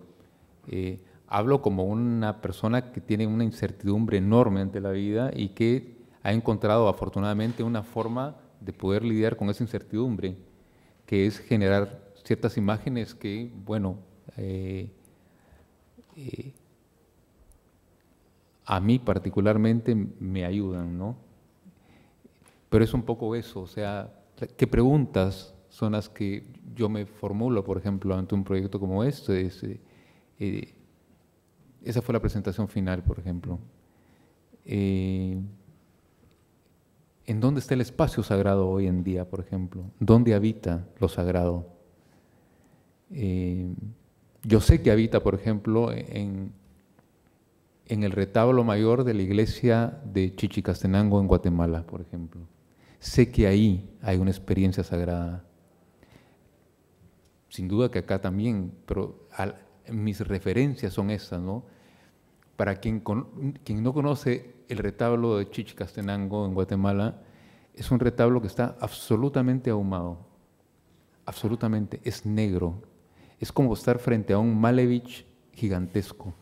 Hablo como una persona que tiene una incertidumbre enorme ante la vida y que ha encontrado afortunadamente una forma de poder lidiar con esa incertidumbre, que es generar ciertas imágenes que, bueno, a mí particularmente me ayudan, ¿no? Pero es un poco eso, o sea, ¿qué preguntas son las que yo me formulo, por ejemplo, ante un proyecto como este? Esa fue la presentación final, por ejemplo. ¿En dónde está el espacio sagrado hoy en día, por ejemplo? ¿Dónde habita lo sagrado? Yo sé que habita, por ejemplo, en el retablo mayor de la iglesia de Chichicastenango en Guatemala, por ejemplo. Sé que ahí hay una experiencia sagrada. Sin duda que acá también, pero mis referencias son esas, ¿no? Para quien no conoce el retablo de Chichicastenango en Guatemala es un retablo que está absolutamente ahumado, absolutamente, es negro. Es como estar frente a un Malevich gigantesco.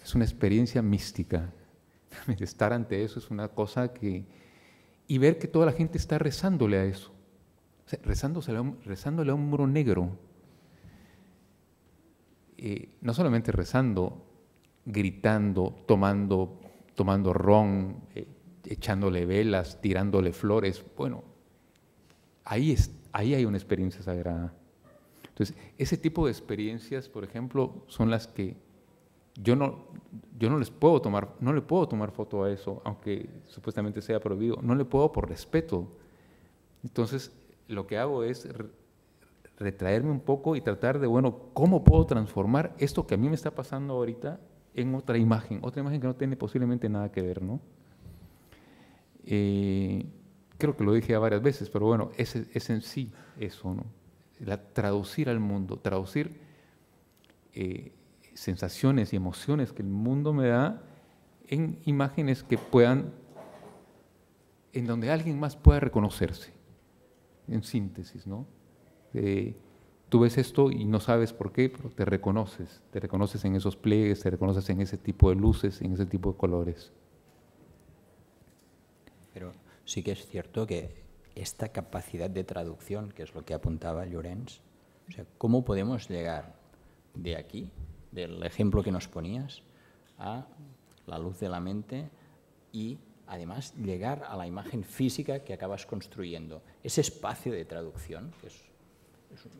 Es una experiencia mística. Estar ante eso es una cosa que... Y ver que toda la gente está rezándole a eso. O sea, rezándole a un muro negro. No solamente rezando, gritando, tomando ron, echándole velas, tirándole flores. Bueno, ahí hay una experiencia sagrada. Entonces, ese tipo de experiencias, por ejemplo, son las que yo no le puedo tomar foto a eso, aunque supuestamente sea prohibido. No le puedo por respeto. Entonces, lo que hago es retraerme un poco y tratar de, bueno, ¿cómo puedo transformar esto que a mí me está pasando ahorita en otra imagen que no tiene posiblemente nada que ver, ¿no? Creo que lo dije ya varias veces, pero bueno, es en sí eso, ¿no? Traducir al mundo, traducir sensaciones y emociones que el mundo me da en imágenes que puedan, en donde alguien más pueda reconocerse, en síntesis, ¿no? Tú ves esto y no sabes por qué, pero te reconoces en esos pliegues, te reconoces en ese tipo de luces, en ese tipo de colores. Pero sí que es cierto que esta capacidad de traducción, que es lo que apuntaba Llorens, o sea, ¿cómo podemos llegar de aquí, del ejemplo que nos ponías, a la luz de la mente y además llegar a la imagen física que acabas construyendo? Ese espacio de traducción, que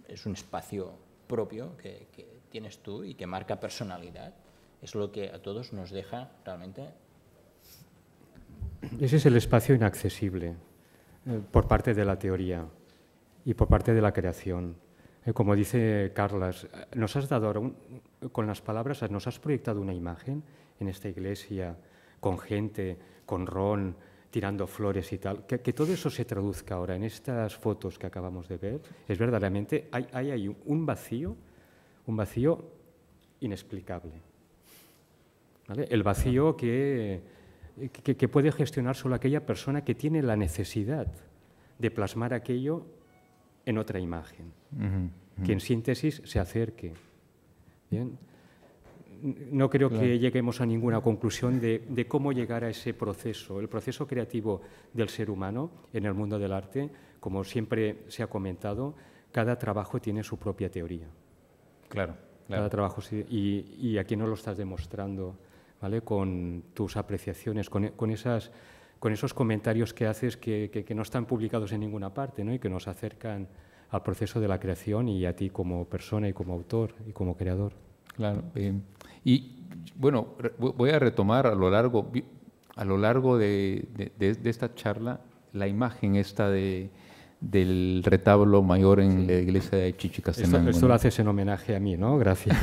es un espacio propio que tienes tú y que marca personalidad, es lo que a todos nos deja realmente... Ese es el espacio inaccesible por parte de la teoría y por parte de la creación. Como dice Carlas, nos has dado ahora, con las palabras, nos has proyectado una imagen en esta iglesia, con gente, con ron, tirando flores y tal. Que todo eso se traduzca ahora en estas fotos que acabamos de ver, es verdaderamente, hay un vacío inexplicable. ¿Vale? El vacío que puede gestionar solo aquella persona que tiene la necesidad de plasmar aquello en otra imagen, que en síntesis se acerque. ¿Bien? No creo que lleguemos a ninguna conclusión de cómo llegar a ese proceso, el proceso creativo del ser humano en el mundo del arte. Como siempre se ha comentado, cada trabajo tiene su propia teoría. Claro. Cada trabajo, y aquí nos lo estás demostrando, ¿vale? Con tus apreciaciones, con esos comentarios que haces que no están publicados en ninguna parte, ¿no? Y que nos acercan al proceso de la creación y a ti como persona y como autor y como creador. Claro. Y bueno, voy a retomar a lo largo de esta charla la imagen esta del retablo mayor en la iglesia de Chichicastenango. Esto lo haces en homenaje a mí, ¿no? Gracias.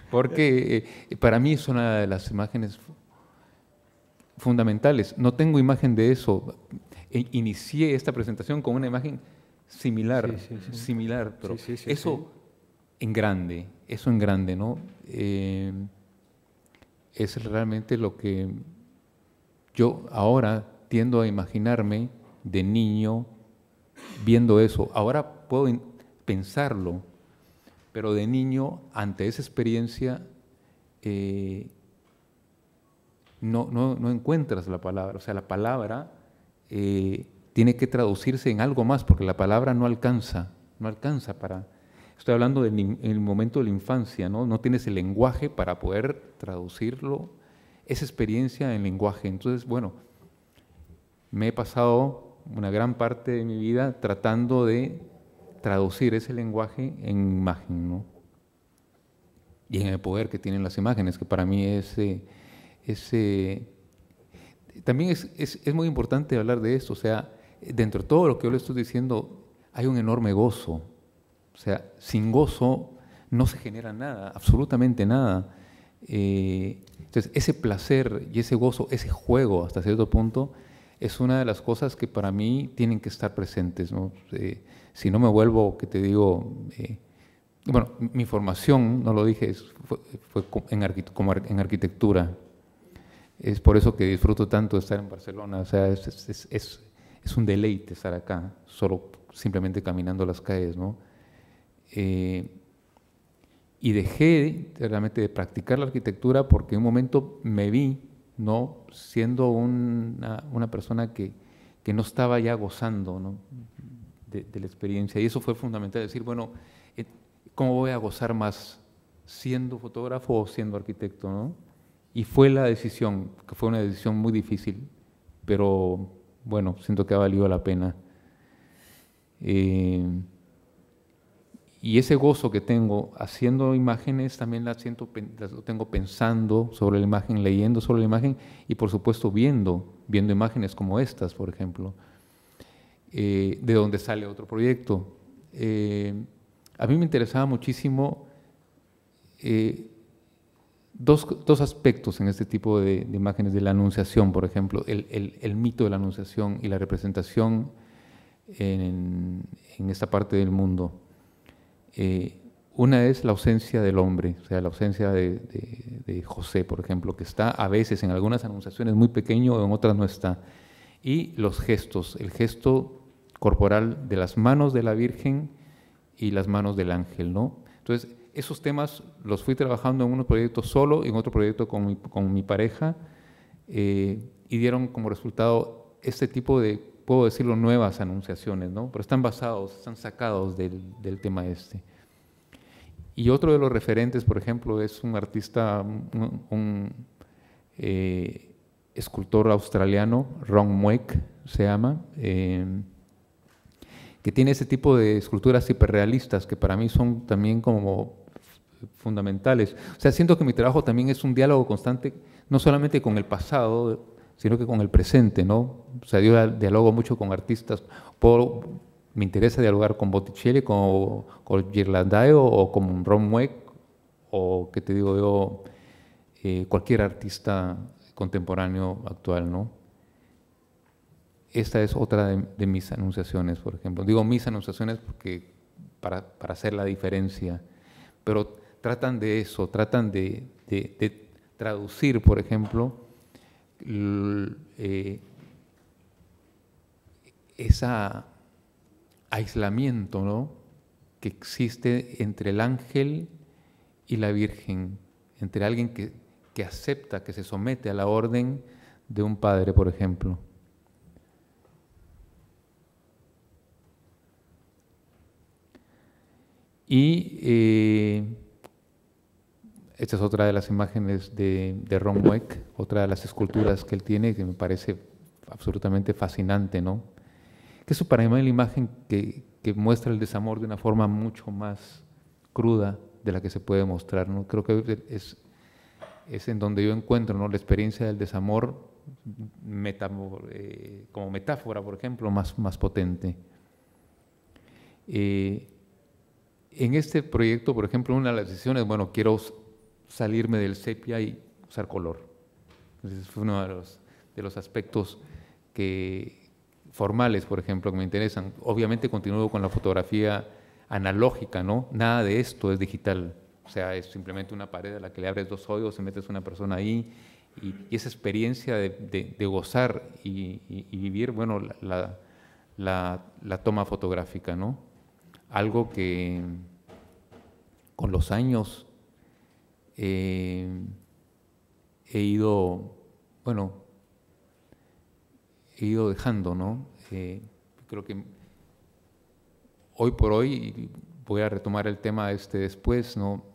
Porque para mí es una de las imágenes fundamentales. No tengo imagen de eso. Inicié esta presentación con una imagen similar, pero eso en grande, ¿no? Es realmente lo que yo ahora tiendo a imaginarme de niño viendo eso. Ahora puedo pensarlo, pero de niño, ante esa experiencia, no encuentras la palabra. O sea, la palabra tiene que traducirse en algo más, porque la palabra no alcanza para... Estoy hablando del momento de la infancia, ¿no? No tienes el lenguaje para poder traducirlo, esa experiencia en lenguaje. Entonces, bueno, me he pasado una gran parte de mi vida tratando de traducir ese lenguaje en imagen, ¿no? Y en el poder que tienen las imágenes, que para mí también es muy importante hablar de esto. O sea, dentro de todo lo que yo le estoy diciendo, hay un enorme gozo. O sea, sin gozo no se genera nada, absolutamente nada. Entonces, ese placer y ese gozo, ese juego hasta cierto punto, es una de las cosas que para mí tienen que estar presentes, ¿no? Si no me vuelvo, que te digo, bueno, mi formación, no lo dije, fue en arquitectura. Es por eso que disfruto tanto de estar en Barcelona. O sea, es un deleite estar acá, solo simplemente caminando las calles, ¿no? Y dejé realmente de practicar la arquitectura porque en un momento me vi, ¿no?, siendo una persona que no estaba ya gozando, ¿no?, de la experiencia. Y eso fue fundamental, decir, bueno, ¿cómo voy a gozar más siendo fotógrafo o siendo arquitecto, ¿no? Y fue la decisión, que fue una decisión muy difícil, pero bueno, siento que ha valido la pena. Y ese gozo que tengo haciendo imágenes también lo tengo pensando sobre la imagen, leyendo sobre la imagen y por supuesto viendo imágenes como estas, por ejemplo, de donde sale otro proyecto. A mí me interesaba muchísimo dos aspectos en este tipo de imágenes de la Anunciación, por ejemplo, el mito de la Anunciación y la representación en esta parte del mundo. Una es la ausencia del hombre, o sea, la ausencia de José, por ejemplo, que está a veces en algunas anunciaciones muy pequeño, en otras no está. Y los gestos, el gesto corporal de las manos de la Virgen y las manos del ángel, ¿no? Entonces, esos temas los fui trabajando en unos proyectos solo y en otro proyecto con mi pareja y dieron como resultado este tipo de, puedo decirlo, nuevas anunciaciones, ¿no? Pero están sacados del tema este. Y otro de los referentes, por ejemplo, es un artista, un escultor australiano, Ron Mueck se llama, que tiene ese tipo de esculturas hiperrealistas que para mí son también como fundamentales. O sea, siento que mi trabajo también es un diálogo constante, no solamente con el pasado, sino que con el presente, ¿no? O sea, yo dialogo mucho con artistas, me interesa dialogar con Botticelli, con Ghirlandaio o con Ron Mueck, o, ¿qué te digo yo?, cualquier artista contemporáneo actual, ¿no? Esta es otra de mis anunciaciones, por ejemplo. Digo mis anunciaciones porque para hacer la diferencia, pero tratan de eso, tratan de traducir, por ejemplo, ese aislamiento, ¿no?, que existe entre el ángel y la Virgen, entre alguien que acepta, que se somete a la orden de un padre, por ejemplo. Y esta es otra de las imágenes de Ron Mueck, otra de las esculturas que él tiene, que me parece absolutamente fascinante, ¿no? Que es para mí la imagen que muestra el desamor de una forma mucho más cruda de la que se puede mostrar, ¿no? Creo que es en donde yo encuentro, ¿no?, la experiencia del desamor como metáfora, por ejemplo, más potente. En este proyecto, por ejemplo, una de las decisiones, bueno, quiero salirme del sepia y usar color. Ese fue uno de los aspectos formales, por ejemplo, que me interesan. Obviamente continúo con la fotografía analógica, ¿no? Nada de esto es digital. O sea, es simplemente una pared a la que le abres 2 hoyos, se metes una persona ahí y esa experiencia de gozar y vivir, bueno, la toma fotográfica, ¿no? Algo que con los años he ido dejando, ¿no? Creo que hoy por hoy, voy a retomar el tema después, ¿no?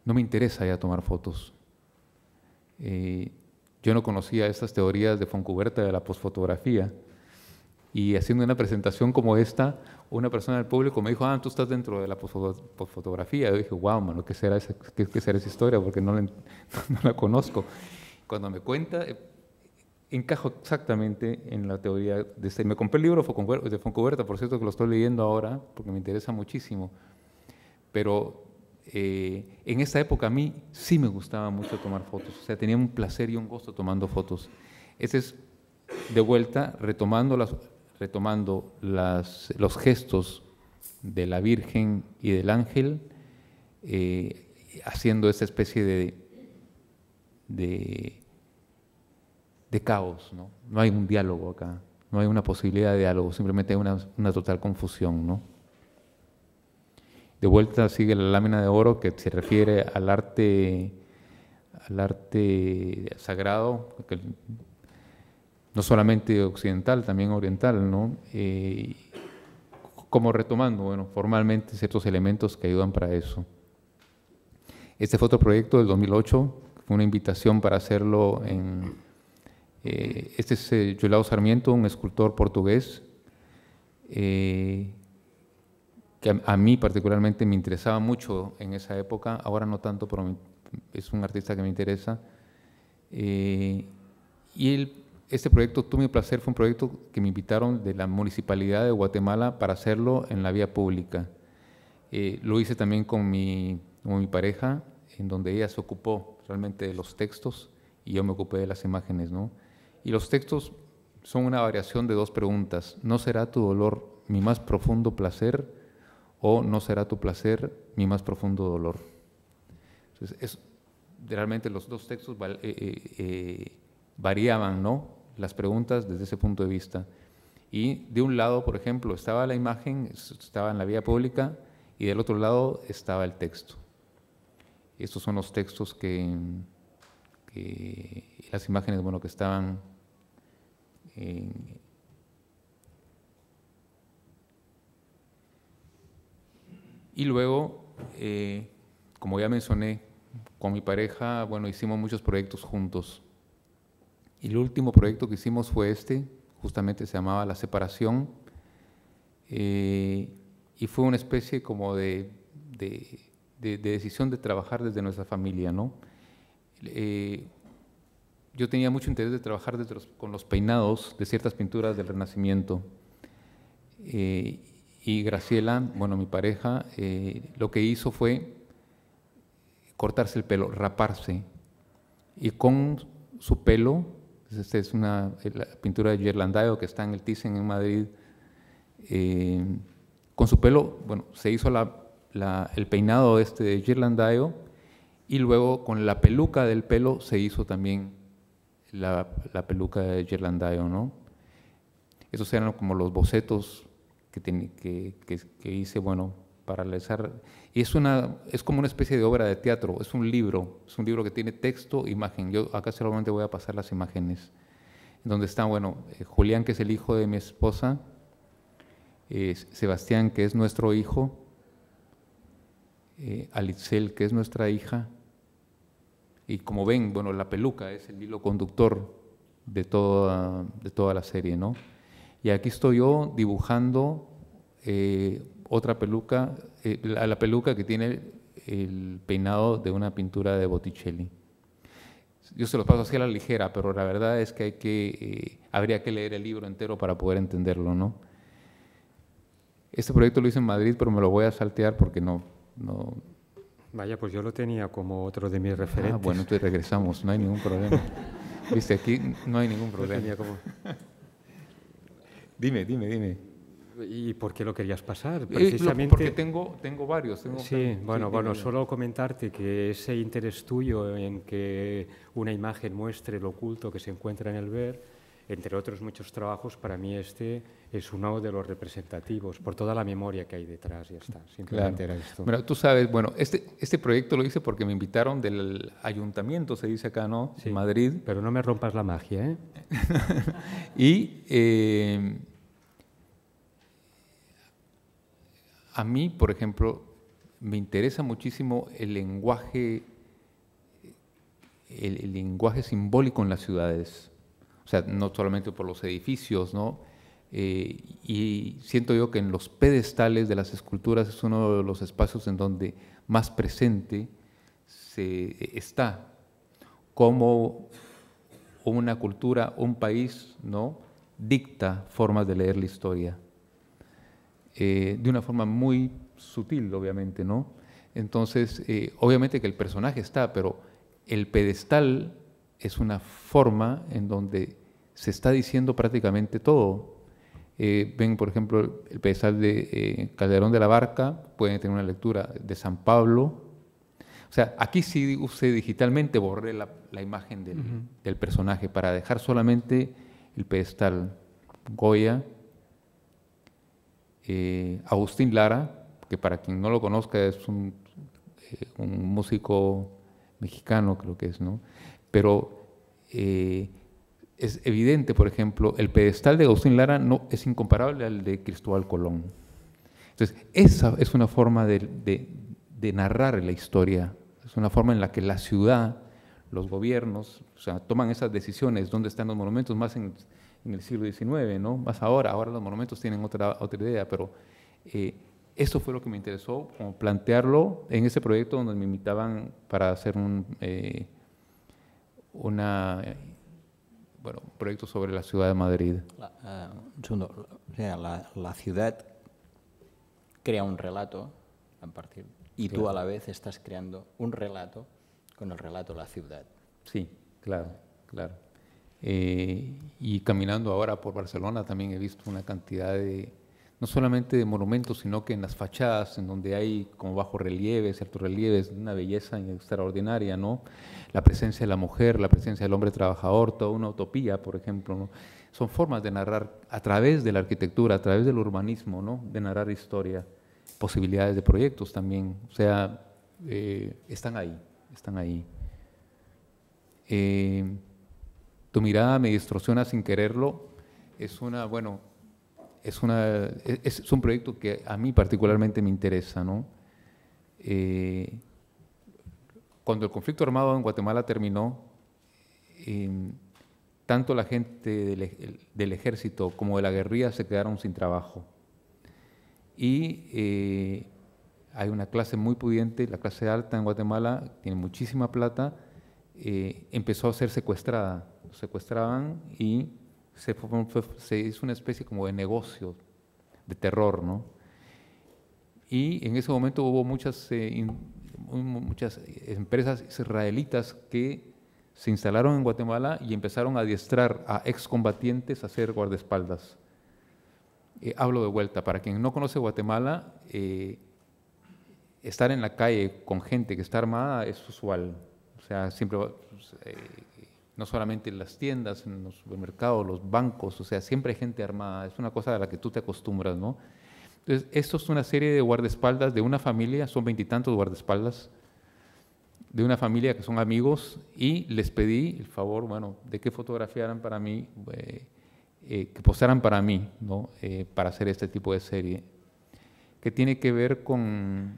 No me interesa ya tomar fotos. Yo no conocía estas teorías de Fontcuberta de la posfotografía. Y haciendo una presentación como esta, una persona del público me dijo, tú estás dentro de la posfotografía. Yo dije, wow, mano, ¿qué será esa historia? Porque no la conozco. Cuando me cuenta, encajo exactamente en la teoría de Me compré el libro de Fontcuberta, por cierto, que lo estoy leyendo ahora, porque me interesa muchísimo. Pero en esa época a mí sí me gustaba mucho tomar fotos. O sea, tenía un placer y un gusto tomando fotos. Ese es, de vuelta, retomando los gestos de la Virgen y del ángel, haciendo esa especie de caos, ¿no? No hay un diálogo acá, no hay una posibilidad de diálogo, simplemente hay una total confusión, ¿no? De vuelta sigue la lámina de oro que se refiere al arte sagrado, no solamente occidental, también oriental, ¿no? Como retomando, bueno, formalmente ciertos elementos que ayudan para eso. Este fue otro proyecto del 2008, fue una invitación para hacerlo en... este es João Sarmiento, un escultor portugués, que a mí particularmente me interesaba mucho en esa época, ahora no tanto, pero es un artista que me interesa. Este proyecto, Tú mi placer, fue un proyecto que me invitaron de la Municipalidad de Guatemala para hacerlo en la vía pública. Lo hice también con mi pareja, en donde ella se ocupó realmente de los textos y yo me ocupé de las imágenes, ¿no? Y los textos son una variación de dos preguntas. ¿No será tu dolor mi más profundo placer o no será tu placer mi más profundo dolor? Entonces, realmente los dos textos variaban, ¿no?, las preguntas desde ese punto de vista. Y de un lado, por ejemplo, estaba la imagen, estaba en la vía pública, y del otro lado estaba el texto. Estos son los textos las imágenes, bueno, que estaban y luego, como ya mencioné, con mi pareja, bueno, hicimos muchos proyectos juntos. Y el último proyecto que hicimos fue justamente se llamaba La Separación, y fue una especie como de decisión de trabajar desde nuestra familia, ¿no? Yo tenía mucho interés de trabajar con los peinados de ciertas pinturas del Renacimiento, y Graciela, bueno, mi pareja, lo que hizo fue cortarse el pelo, raparse, y con su pelo, esta es la pintura de Ghirlandaio que está en el Thyssen en Madrid, con su pelo, bueno, se hizo el peinado de Ghirlandaio, y luego con la peluca del pelo se hizo también la peluca de Ghirlandaio, ¿no? Esos eran como los bocetos que hice, bueno, para realizar. Y es como una especie de obra de teatro, es un libro que tiene texto, imagen. Yo acá solamente voy a pasar las imágenes, donde están, bueno, Julián, que es el hijo de mi esposa, Sebastián, que es nuestro hijo, Alitzel, que es nuestra hija, y como ven, bueno, la peluca es el hilo conductor de toda la serie, ¿no? Y aquí estoy yo dibujando otra peluca, la peluca que tiene el peinado de una pintura de Botticelli. Yo se los paso así a la ligera, pero la verdad es que habría que leer el libro entero para poder entenderlo, ¿no? Este proyecto lo hice en Madrid, pero me lo voy a saltear porque no. Vaya, pues yo lo tenía como otro de mis referentes. Bueno, entonces regresamos, no hay ningún problema. Viste, aquí no hay ningún problema. Dime. ¿Y por qué lo querías pasar? Precisamente... Porque tengo varios. Bueno, solo comentarte que ese interés tuyo en que una imagen muestre lo oculto que se encuentra en el ver, entre otros muchos trabajos, para mí este es uno de los representativos, por toda la memoria que hay detrás, ya está. Simplemente era esto. Bueno, tú sabes, bueno, este proyecto lo hice porque me invitaron del ayuntamiento, se dice acá, ¿no? Sí, Madrid. Pero no me rompas la magia, ¿eh? Y a mí, por ejemplo, me interesa muchísimo el lenguaje simbólico en las ciudades. O sea, no solamente por los edificios, ¿no? Y siento yo que en los pedestales de las esculturas es uno de los espacios en donde más presente está como una cultura, un país, ¿no?, dicta formas de leer la historia. De una forma muy sutil, obviamente, ¿no? Entonces, obviamente que el personaje está, pero el pedestal es una forma en donde se está diciendo prácticamente todo. Ven, por ejemplo, el pedestal de Calderón de la Barca, pueden tener una lectura de San Pablo, O sea, aquí sí usé digitalmente, borré la imagen del personaje para dejar solamente el pedestal. Goya, Agustín Lara, que para quien no lo conozca es un músico mexicano, creo que es, ¿no? Pero es evidente, por ejemplo, el pedestal de Agustín Lara no es incomparable al de Cristóbal Colón. Entonces, esa es una forma de narrar la historia, es una forma en la que la ciudad, los gobiernos, o sea, toman esas decisiones, dónde están los monumentos, más en el siglo XIX, ¿no? Más ahora los monumentos tienen otra idea, pero eso fue lo que me interesó, como plantearlo en ese proyecto donde me invitaban para hacer un proyecto sobre la ciudad de Madrid. Un segundo, o sea, la ciudad crea un relato a partir, y claro. tú a la vez estás creando un relato con el relato de la ciudad. Sí, claro, claro. Y caminando ahora por Barcelona también he visto una cantidad de, no solamente de monumentos, sino que en las fachadas, en donde hay como bajorrelieves, altorrelieves, una belleza extraordinaria, ¿no? La presencia de la mujer, la presencia del hombre trabajador, toda una utopía, por ejemplo, ¿no? Son formas de narrar a través de la arquitectura, a través del urbanismo, ¿no? De narrar historia, posibilidades de proyectos también, o sea, están ahí, están ahí. Tu mirada me distorsiona sin quererlo, es un proyecto que a mí particularmente me interesa, ¿no? Cuando el conflicto armado en Guatemala terminó, tanto la gente del ejército como de la guerrilla se quedaron sin trabajo. Y hay una clase muy pudiente, la clase alta en Guatemala, tiene muchísima plata, empezó a ser secuestrada. Secuestraban y se hizo una especie como de negocio de terror, ¿no? Y en ese momento hubo muchas empresas israelitas que se instalaron en Guatemala y empezaron a adiestrar a excombatientes a ser guardaespaldas. Hablo de vuelta, para quien no conoce Guatemala, estar en la calle con gente que está armada es usual. O sea, siempre, no solamente en las tiendas, en los supermercados, los bancos, o sea, siempre hay gente armada, es una cosa a la que tú te acostumbras, ¿no? Entonces, esto es una serie de guardaespaldas de una familia, son 20 y tantos guardaespaldas, de una familia que son amigos, y les pedí el favor, bueno, de que fotografiaran para mí, que posaran para mí, ¿no? Para hacer este tipo de serie, que tiene que ver con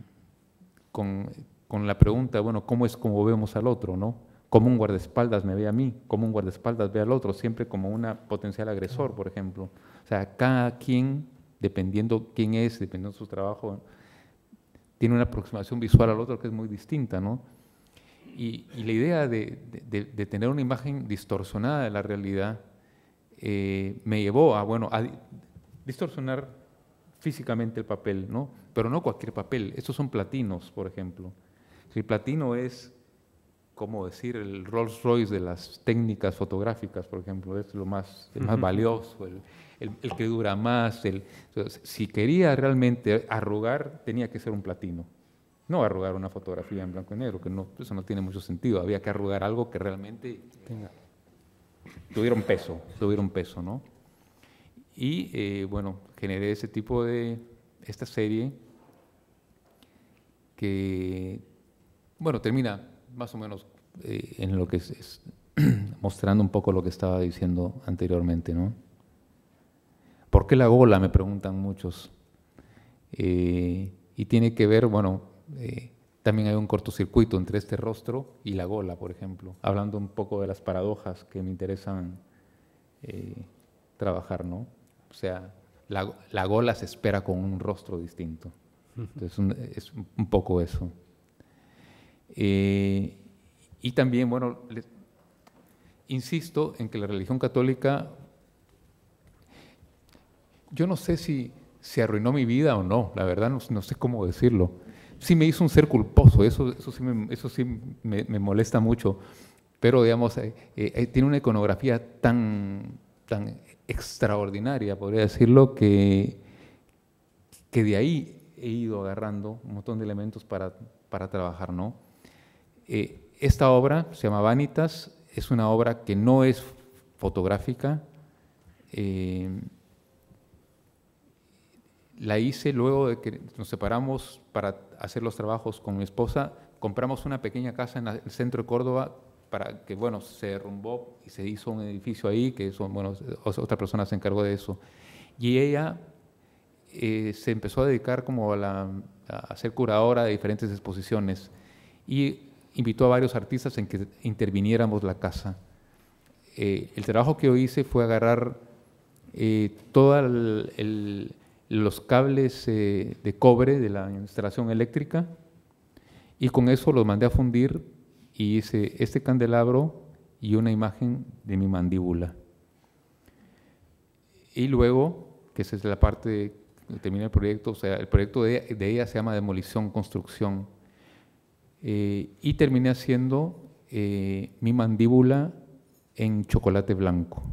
la pregunta, bueno, ¿cómo es como vemos al otro, no? Cómo un guardaespaldas me ve a mí, cómo un guardaespaldas ve al otro, siempre como un potencial agresor, por ejemplo. O sea, cada quien, dependiendo quién es, dependiendo de su trabajo, tiene una aproximación visual al otro que es muy distinta, ¿no? Y la idea de tener una imagen distorsionada de la realidad me llevó a distorsionar físicamente el papel, ¿no? Pero no cualquier papel, estos son platinos, por ejemplo. El platino es, como decir, el Rolls Royce de las técnicas fotográficas, por ejemplo, es lo más valioso, el que dura más. Si quería realmente arrugar, tenía que ser un platino. No arrugar una fotografía en blanco y negro, que no, eso no tiene mucho sentido. Había que arrugar algo que realmente tuviera un peso, ¿no? Y generé ese tipo esta serie que, termina más o menos en lo que es mostrando un poco lo que estaba diciendo anteriormente, ¿no? ¿Por qué la gola?, me preguntan muchos. Y tiene que ver, también hay un cortocircuito entre este rostro y la gola, por ejemplo, hablando un poco de las paradojas que me interesan trabajar, ¿no? O sea, la gola se espera con un rostro distinto. Entonces, es un poco eso. Y también, insisto en que la religión católica, yo no sé si se arruinó mi vida o no, la verdad no sé cómo decirlo. Sí me hizo un ser culposo, eso sí me molesta mucho, pero digamos, tiene una iconografía tan extraordinaria, podría decirlo, que de ahí he ido agarrando un montón de elementos para trabajar, ¿no? Esta obra se llama Vanitas, es una obra que no es fotográfica. La hice luego de que nos separamos para hacer los trabajos con mi esposa. Compramos una pequeña casa en el centro de Córdoba para que, bueno, se derrumbó y se hizo un edificio ahí, que eso, bueno, otra persona se encargó de eso. Y ella se empezó a dedicar como a ser curadora de diferentes exposiciones y invitó a varios artistas en que interviniéramos la casa. El trabajo que yo hice fue agarrar todos los cables de cobre de la instalación eléctrica y con eso los mandé a fundir y hice este candelabro y una imagen de mi mandíbula. Y luego, que esa es la parte que termina el proyecto, o sea, el proyecto de ella se llama Demolición Construcción, y terminé haciendo mi mandíbula en chocolate blanco,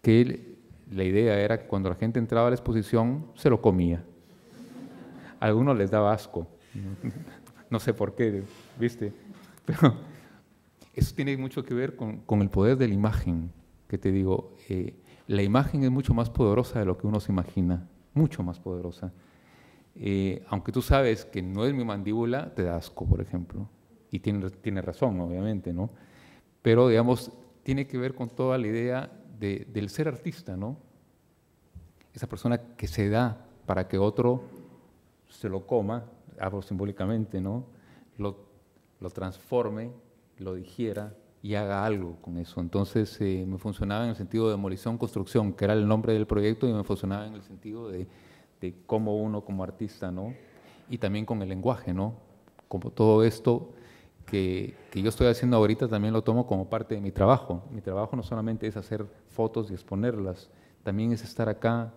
que la idea era que cuando la gente entraba a la exposición se lo comía. A algunos les daba asco, no sé por qué, ¿viste? Pero eso tiene mucho que ver con el poder de la imagen, que te digo, la imagen es mucho más poderosa de lo que uno se imagina, mucho más poderosa. Aunque tú sabes que no es mi mandíbula, te da asco, por ejemplo, y tiene razón, obviamente, ¿no? Pero, digamos, tiene que ver con toda la idea del ser artista, ¿no? Esa persona que se da para que otro se lo coma, hablo simbólicamente, ¿no? Lo transforme, lo digiera y haga algo con eso. Entonces, me funcionaba en el sentido de demolición, construcción, que era el nombre del proyecto, y me funcionaba en el sentido de cómo uno como artista, ¿no? Y también con el lenguaje, ¿no? Como todo esto que yo estoy haciendo ahorita también lo tomo como parte de mi trabajo. Mi trabajo no solamente es hacer fotos y exponerlas, también es estar acá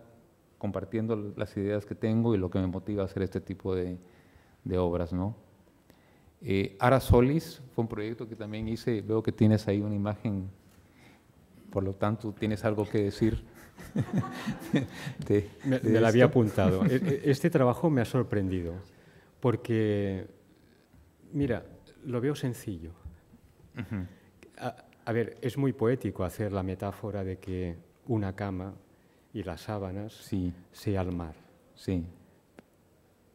compartiendo las ideas que tengo y lo que me motiva a hacer este tipo de obras, ¿no? Ara Solis fue un proyecto que también hice, veo que tienes ahí una imagen, por lo tanto tienes algo que decir. Me la había apuntado. Este trabajo me ha sorprendido, porque, mira, lo veo sencillo. Uh-huh. A ver, es muy poético hacer la metáfora de que una cama y las sábanas sí. sea el mar. Sí.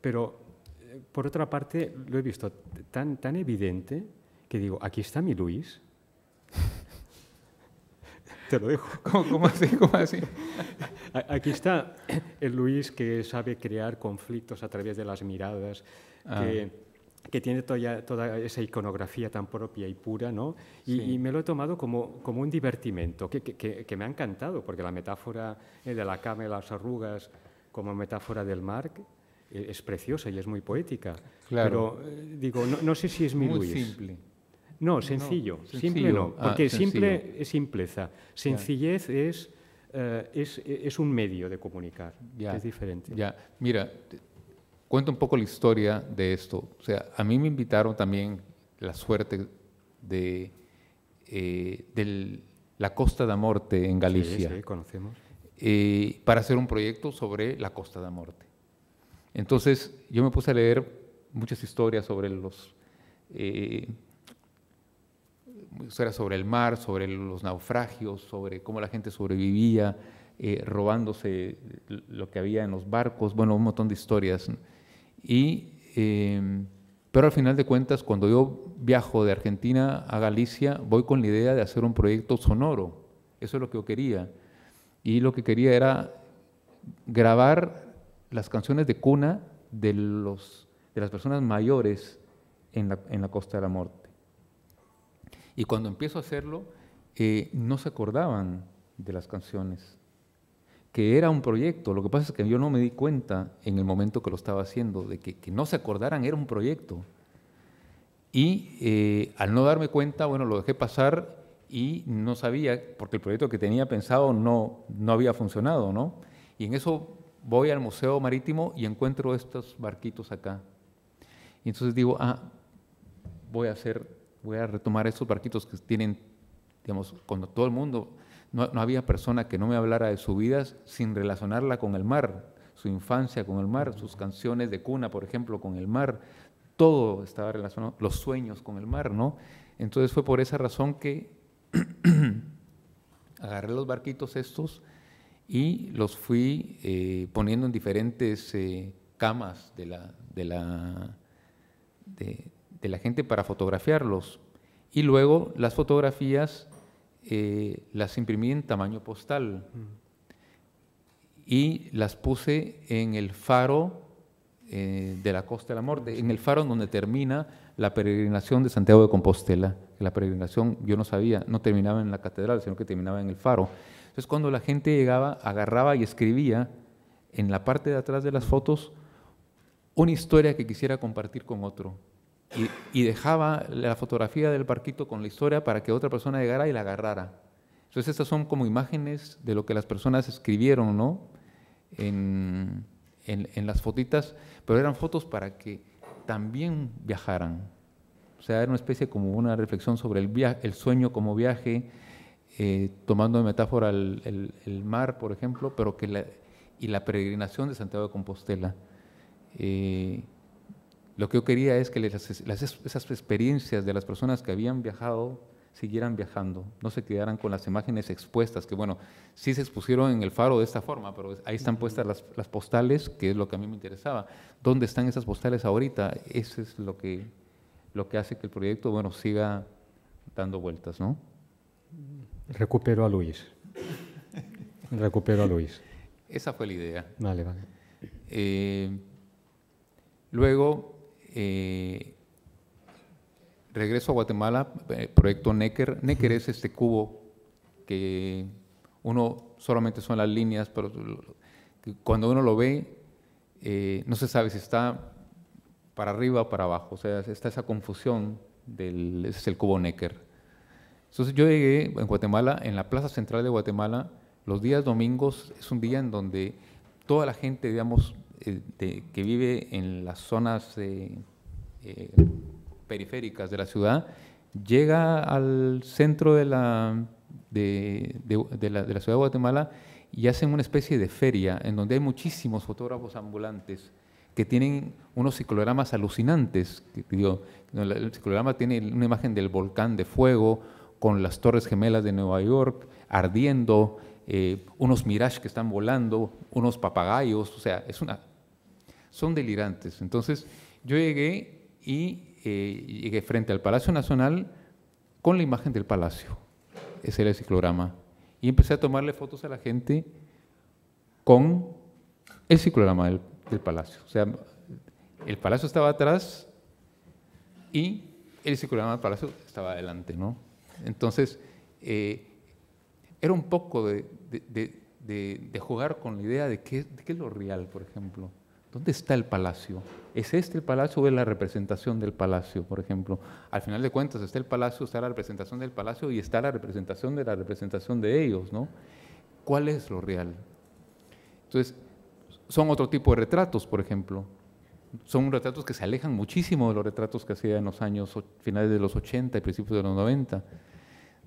Pero, por otra parte, lo he visto tan evidente que digo, aquí está mi Luis. Te lo dejo. ¿Cómo así? ¿Cómo así? Aquí está el Luis que sabe crear conflictos a través de las miradas, que tiene toda esa iconografía tan propia y pura, ¿no? Y me lo he tomado como un divertimento, que me ha encantado, porque la metáfora de la cama y las arrugas como metáfora del mar es preciosa y es muy poética. Claro. Pero, digo, no sé si es mi muy Luis. Simple. No, sencillo. Simple no, porque simple es simpleza. Sencillez es un medio de comunicar, que es diferente. Ya, mira, cuento un poco la historia de esto. O sea, a mí me invitaron también la suerte de la Costa da Morte en Galicia. Sí, conocemos. Para hacer un proyecto sobre la Costa da Morte. Entonces, yo me puse a leer muchas historias sobre sobre el mar, sobre los naufragios, sobre cómo la gente sobrevivía, robándose lo que había en los barcos, bueno, un montón de historias. Pero al final de cuentas, cuando yo viajo de Argentina a Galicia, voy con la idea de hacer un proyecto sonoro. Eso es lo que yo quería. Y lo que quería era grabar las canciones de cuna de las personas mayores en la Costa de la Morte. Y cuando empiezo a hacerlo, no se acordaban de las canciones, que era un proyecto. Lo que pasa es que yo no me di cuenta en el momento que lo estaba haciendo, de que no se acordaran, era un proyecto. Y al no darme cuenta, bueno, lo dejé pasar y no sabía, porque el proyecto que tenía pensado no había funcionado, ¿no? Y en eso voy al Museo Marítimo y encuentro estos barquitos acá. Y entonces digo, voy a retomar estos barquitos que tienen, digamos, cuando todo el mundo, no había persona que no me hablara de su vida sin relacionarla con el mar, su infancia con el mar, sus canciones de cuna, por ejemplo, con el mar, todo estaba relacionado, los sueños con el mar, ¿no? Entonces fue por esa razón que agarré los barquitos estos y los fui poniendo en diferentes camas de la gente para fotografiarlos. Y luego las fotografías las imprimí en tamaño postal y las puse en el faro de la Costa de la Muerte, en el faro donde termina la peregrinación de Santiago de Compostela. La peregrinación, yo no sabía, no terminaba en la catedral, sino que terminaba en el faro. Entonces, cuando la gente llegaba, agarraba y escribía en la parte de atrás de las fotos una historia que quisiera compartir con otro. Y dejaba la fotografía del barquito con la historia para que otra persona llegara y la agarrara. Entonces, estas son como imágenes de lo que las personas escribieron, ¿no? En las fotitas, pero eran fotos para que también viajaran. O sea, era una especie como una reflexión sobre el sueño como viaje, tomando de metáfora el mar, por ejemplo, pero y la peregrinación de Santiago de Compostela. Lo que yo quería es que esas experiencias de las personas que habían viajado siguieran viajando, no se quedaran con las imágenes expuestas, que bueno, sí se expusieron en el faro de esta forma, pero ahí están puestas las postales, que es lo que a mí me interesaba. ¿Dónde están esas postales ahorita? Eso es lo que hace que el proyecto, bueno, siga dando vueltas, ¿no? Recupero a Luis. Esa fue la idea. Vale. Luego, regreso a Guatemala, proyecto Necker. Necker es este cubo que uno solamente son las líneas, pero cuando uno lo ve, no se sabe si está para arriba o para abajo. O sea, está esa confusión ese es el cubo Necker. Entonces yo llegué en Guatemala, en la plaza central de Guatemala, los días domingos es un día en donde toda la gente, digamos, que vive en las zonas periféricas de la ciudad, llega al centro de la ciudad de Guatemala y hacen una especie de feria en donde hay muchísimos fotógrafos ambulantes que tienen unos ciclogramas alucinantes. El ciclograma tiene una imagen del volcán de fuego con las Torres Gemelas de Nueva York ardiendo, unos Mirage que están volando, unos papagayos, o sea, son delirantes. Entonces yo llegué y llegué frente al Palacio Nacional con la imagen del palacio, ese era el ciclograma, y empecé a tomarle fotos a la gente con el ciclograma del palacio. O sea, el palacio estaba atrás y el ciclograma del palacio estaba adelante, ¿no? Entonces, era un poco de jugar con la idea de qué es lo real, por ejemplo. ¿Dónde está el palacio? ¿Es este el palacio o es la representación del palacio, por ejemplo? Al final de cuentas, está el palacio, está la representación del palacio y está la representación de ellos, ¿no? ¿Cuál es lo real? Entonces, son otro tipo de retratos, por ejemplo. Son retratos que se alejan muchísimo de los retratos que hacía en los años finales de los 80 y principios de los 90.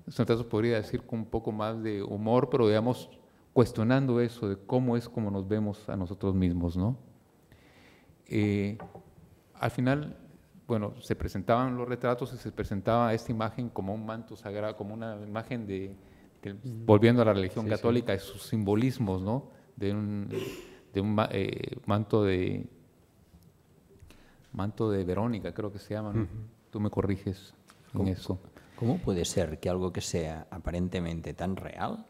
Son retratos, podría decir, con un poco más de humor, pero digamos, cuestionando eso de cómo es como nos vemos a nosotros mismos, ¿no? Al final, bueno, se presentaban los retratos y se presentaba esta imagen como un manto sagrado, como una imagen volviendo a la religión católica, de sus simbolismos, ¿no? De un manto de Verónica, creo que se llama, ¿no? Tú me corriges en eso. ¿Cómo puede ser que algo que sea aparentemente tan real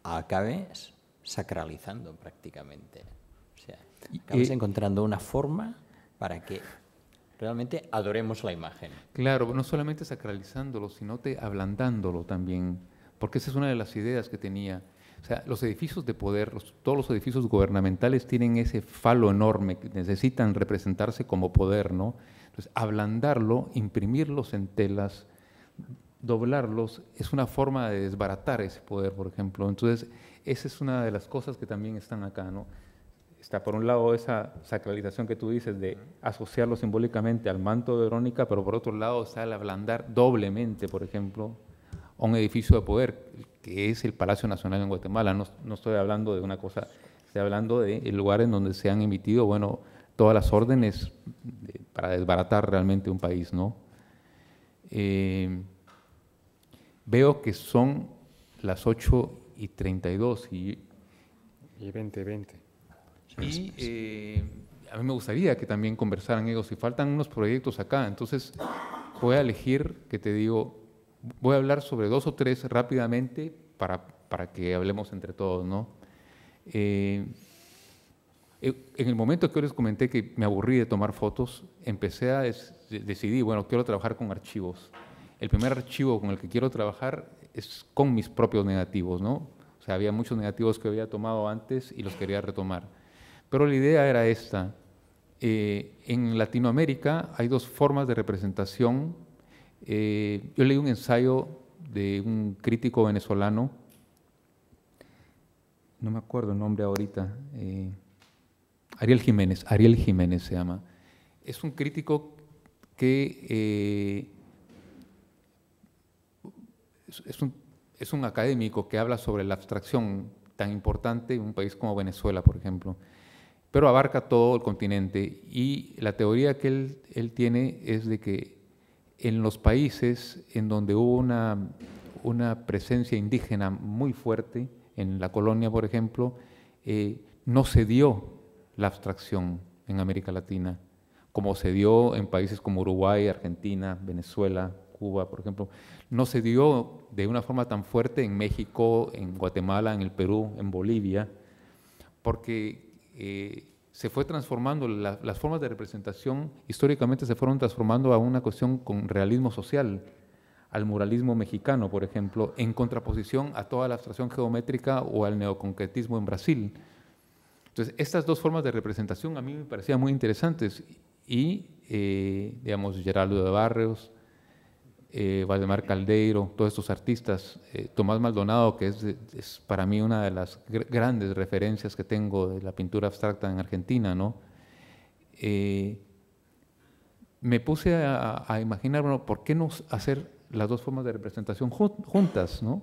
acabes sacralizando prácticamente? O sea, acabas encontrando una forma para que realmente adoremos la imagen. Claro, no solamente sacralizándolo, sino ablandándolo también, porque esa es una de las ideas que tenía. O sea, los edificios de poder, todos los edificios gubernamentales tienen ese falo enorme que necesitan representarse como poder, ¿no? Entonces, ablandarlo, imprimirlos en telas, doblarlos, es una forma de desbaratar ese poder, por ejemplo. Entonces, esa es una de las cosas que también están acá, ¿no? Está por un lado esa sacralización que tú dices de asociarlo simbólicamente al manto de Verónica, pero por otro lado está el ablandar doblemente, por ejemplo, a un edificio de poder, que es el Palacio Nacional en Guatemala. No estoy hablando de una cosa, estoy hablando del lugar en donde se han emitido, bueno, todas las órdenes para desbaratar realmente un país, ¿no? Veo que son las 8:32 y 20:20. Y a mí me gustaría que también conversaran ellos, y faltan unos proyectos acá, entonces voy a elegir, que te digo, voy a hablar sobre 2 o 3 rápidamente para que hablemos entre todos, ¿no? En el momento que yo les comenté que me aburrí de tomar fotos, decidí, bueno, quiero trabajar con archivos. El primer archivo con el que quiero trabajar es con mis propios negativos, ¿no? O sea, había muchos negativos que había tomado antes y los quería retomar. Pero la idea era esta. En Latinoamérica hay 2 formas de representación. Yo leí un ensayo de un crítico venezolano, no me acuerdo el nombre ahorita, Ariel Jiménez se llama. Es un crítico que es un académico que habla sobre la abstracción tan importante en un país como Venezuela, por ejemplo, pero abarca todo el continente, y la teoría que él tiene es de que en los países en donde hubo una presencia indígena muy fuerte, en la colonia, por ejemplo, no se dio la abstracción en América Latina, como se dio en países como Uruguay, Argentina, Venezuela, Cuba, por ejemplo. No se dio de una forma tan fuerte en México, en Guatemala, en el Perú, en Bolivia, porque se fue transformando, las formas de representación históricamente se fueron transformando a una cuestión con realismo social, al muralismo mexicano, por ejemplo, en contraposición a toda la abstracción geométrica o al neoconcretismo en Brasil. Entonces, estas 2 formas de representación a mí me parecían muy interesantes, y, digamos, Geraldo de Barrios, Valdemar Caldeiro, todos estos artistas, Tomás Maldonado, que es para mí una de las grandes referencias que tengo de la pintura abstracta en Argentina, ¿no? Me puse a imaginar, bueno, ¿por qué no hacer las 2 formas de representación juntas, ¿no?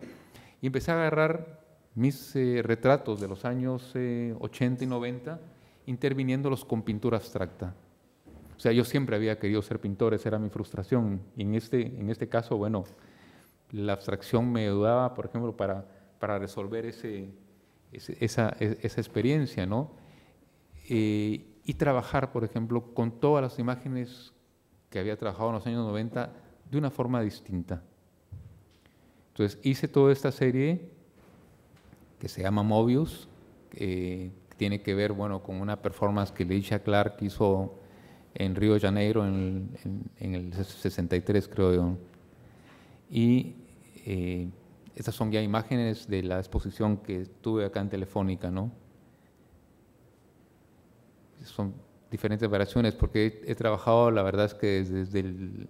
Y empecé a agarrar mis retratos de los años 80 y 90, interviniéndolos con pintura abstracta. O sea, yo siempre había querido ser pintor, esa era mi frustración. Y en este caso, bueno, la abstracción me ayudaba, por ejemplo, para resolver esa experiencia, ¿no? Y trabajar, por ejemplo, con todas las imágenes que había trabajado en los años 90 de una forma distinta. Entonces, hice toda esta serie que se llama Mobius, que tiene que ver, bueno, con una performance que Leisha Clark hizo en Río de Janeiro en el 63, creo yo. Y estas son ya imágenes de la exposición que tuve acá en Telefónica, ¿no? Son diferentes variaciones, porque he trabajado, la verdad es que desde el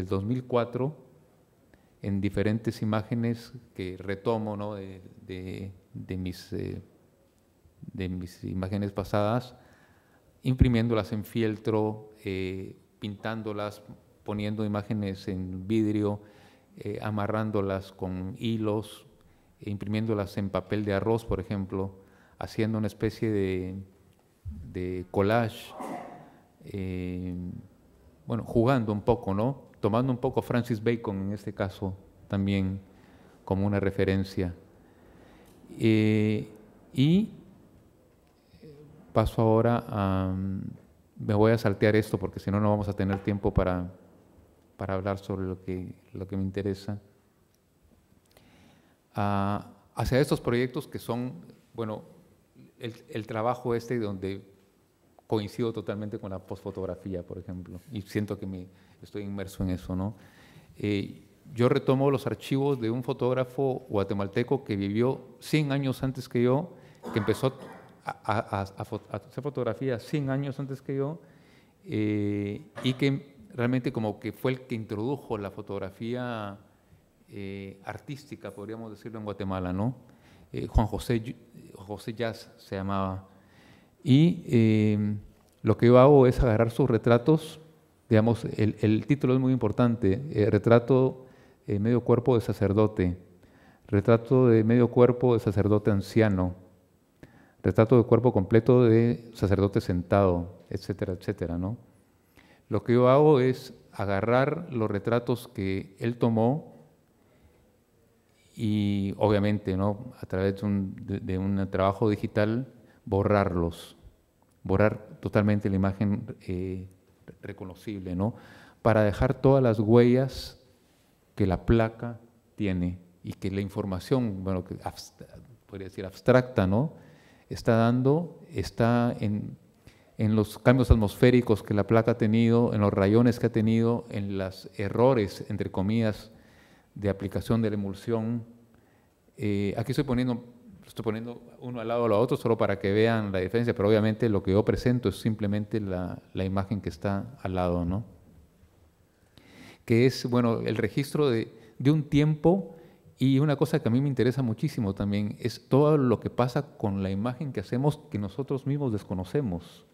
2004, en diferentes imágenes que retomo, ¿no? de mis imágenes pasadas, imprimiéndolas en fieltro, pintándolas, poniendo imágenes en vidrio, amarrándolas con hilos, imprimiéndolas en papel de arroz, por ejemplo, haciendo una especie de collage, bueno, jugando un poco, ¿no? Tomando un poco Francis Bacon en este caso también como una referencia. Y paso ahora me voy a saltear esto porque si no, no vamos a tener tiempo para hablar sobre lo que me interesa. Hacia estos proyectos que son, bueno, el trabajo donde coincido totalmente con la postfotografía, por ejemplo, y siento que estoy inmerso en eso, ¿no? Yo retomo los archivos de un fotógrafo guatemalteco que vivió 100 años antes que yo, que empezó a hacer fotografía 100 años antes que yo, y que realmente como que fue el que introdujo la fotografía artística, podríamos decirlo, en Guatemala, ¿no? Juan José Jazz se llamaba. Y lo que yo hago es agarrar sus retratos, digamos, el título es muy importante, retrato medio cuerpo de sacerdote, retrato de medio cuerpo de sacerdote anciano, retrato de cuerpo completo de sacerdote sentado, etcétera, etcétera, ¿no? Lo que yo hago es agarrar los retratos que él tomó y obviamente, ¿no?, a través de un trabajo digital, borrarlos, borrar totalmente la imagen reconocible, ¿no?, para dejar todas las huellas que la placa tiene y que la información, bueno, que podría decir abstracta, ¿no?, está en los cambios atmosféricos que la placa ha tenido, en los rayones que ha tenido, en los errores, entre comillas, de aplicación de la emulsión. Aquí estoy poniendo uno al lado de lo otro solo para que vean la diferencia, pero obviamente lo que yo presento es simplemente la imagen que está al lado, ¿no? Que es, bueno, el registro de un tiempo. Y una cosa que a mí me interesa muchísimo también es todo lo que pasa con la imagen que hacemos que nosotros mismos desconocemos.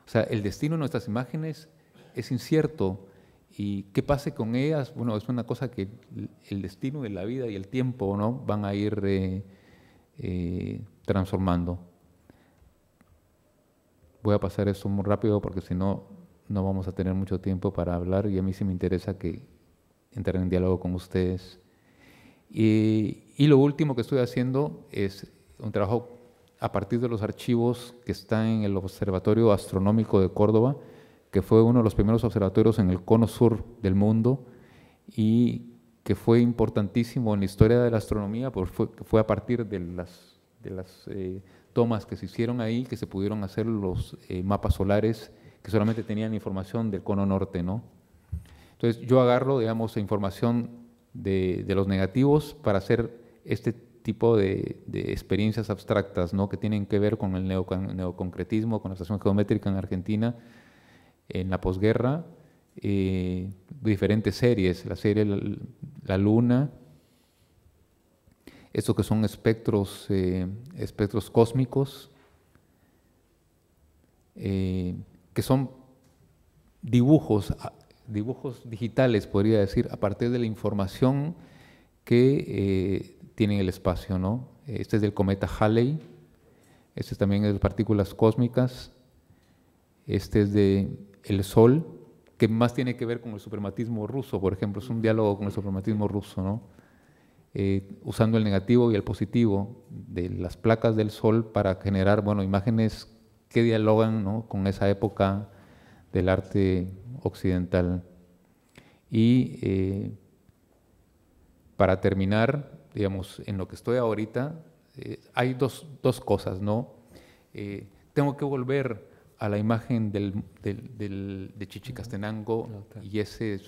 O sea, el destino de nuestras imágenes es incierto y qué pase con ellas, bueno, es una cosa que el destino de la vida y el tiempo, ¿no?, van a ir transformando. Voy a pasar eso muy rápido porque si no, no vamos a tener mucho tiempo para hablar y a mí sí me interesa entrar en diálogo con ustedes. Y lo último que estoy haciendo es un trabajo a partir de los archivos que están en el Observatorio Astronómico de Córdoba, que fue uno de los primeros observatorios en el cono sur del mundo y que fue importantísimo en la historia de la astronomía, porque fue a partir de las tomas que se hicieron ahí que se pudieron hacer los mapas solares que solamente tenían información del cono norte, ¿no? Entonces yo agarro, digamos, información de los negativos para hacer este tipo de experiencias abstractas, ¿no?, que tienen que ver con el neoconcretismo, con la estación geométrica en Argentina, en la posguerra, diferentes series, la serie La Luna, estos que son espectros cósmicos, que son dibujos digitales, podría decir, a partir de la información que tiene el espacio, ¿no? Este es del cometa Halley, este también es de partículas cósmicas, este es de el Sol, que más tiene que ver con el suprematismo ruso, por ejemplo, es un diálogo con el suprematismo ruso, ¿no? Usando el negativo y el positivo de las placas del Sol para generar, bueno, imágenes que dialogan, ¿no?, con esa época del arte occidental. Y para terminar, digamos, en lo que estoy ahorita, hay dos cosas, ¿no? Tengo que volver a la imagen de Chichicastenango y ese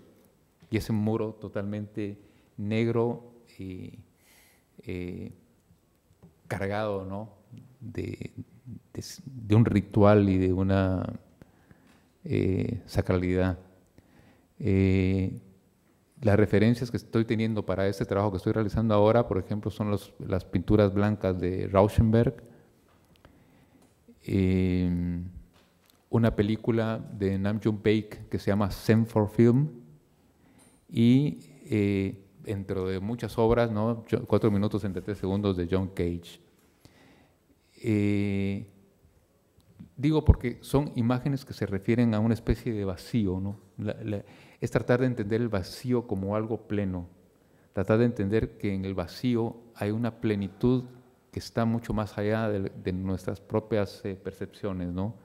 muro totalmente negro y cargado, ¿no?, de un ritual y de una sacralidad. Las referencias que estoy teniendo para este trabajo que estoy realizando ahora, por ejemplo, son las pinturas blancas de Rauschenberg, una película de Nam June Paik que se llama Zen for Film y dentro de muchas obras, ¿no?, 4 minutos entre 3 segundos de John Cage. Digo porque son imágenes que se refieren a una especie de vacío, ¿no? Es tratar de entender el vacío como algo pleno, tratar de entender que en el vacío hay una plenitud que está mucho más allá de nuestras propias percepciones, ¿no?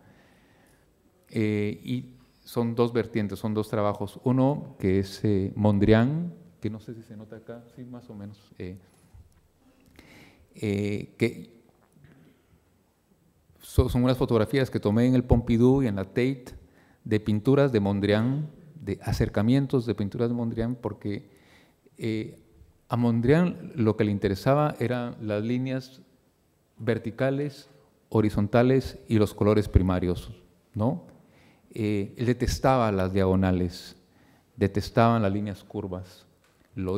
Y son dos vertientes, son dos trabajos. Uno que es Mondrian, que no sé si se nota acá, sí, más o menos, que son unas fotografías que tomé en el Pompidou y en la Tate de pinturas de Mondrian, de acercamientos de pinturas de Mondrian, porque a Mondrian lo que le interesaba eran las líneas verticales, horizontales y los colores primarios, ¿no? Él detestaba las diagonales, detestaban las líneas curvas. Lo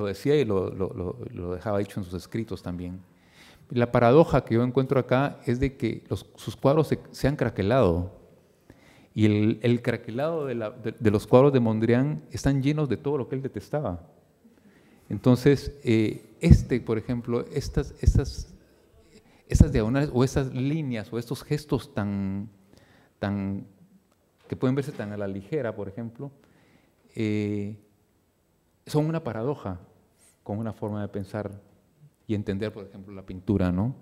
decía y lo dejaba dicho en sus escritos también. La paradoja que yo encuentro acá es de que sus cuadros se han craquelado y el craquelado de los cuadros de Mondrian están llenos de todo lo que él detestaba. Entonces, por ejemplo, estas diagonales o estas líneas o estos gestos tan que pueden verse tan a la ligera, por ejemplo, son una paradoja con una forma de pensar y entender, por ejemplo, la pintura, ¿no?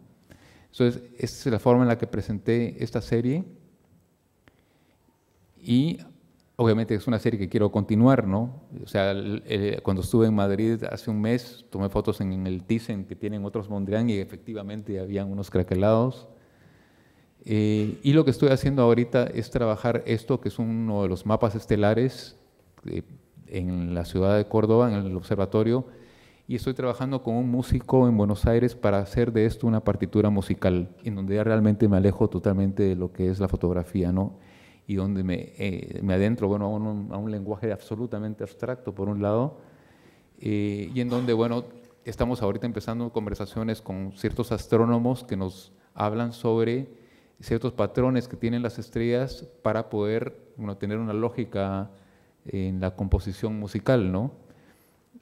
Entonces, esta es la forma en la que presenté esta serie y obviamente es una serie que quiero continuar, ¿no? O sea, cuando estuve en Madrid hace un mes, tomé fotos en el Thyssen que tienen otros Mondrian y efectivamente habían unos craquelados. Y lo que estoy haciendo ahorita es trabajar esto, que es uno de los mapas estelares en la ciudad de Córdoba, en el observatorio, y estoy trabajando con un músico en Buenos Aires para hacer de esto una partitura musical, en donde ya realmente me alejo totalmente de lo que es la fotografía, ¿no? Y donde me adentro, bueno, a un lenguaje absolutamente abstracto, por un lado, y en donde, bueno, estamos ahorita empezando conversaciones con ciertos astrónomos que nos hablan sobre ciertos patrones que tienen las estrellas para poder, bueno, tener una lógica en la composición musical, ¿no?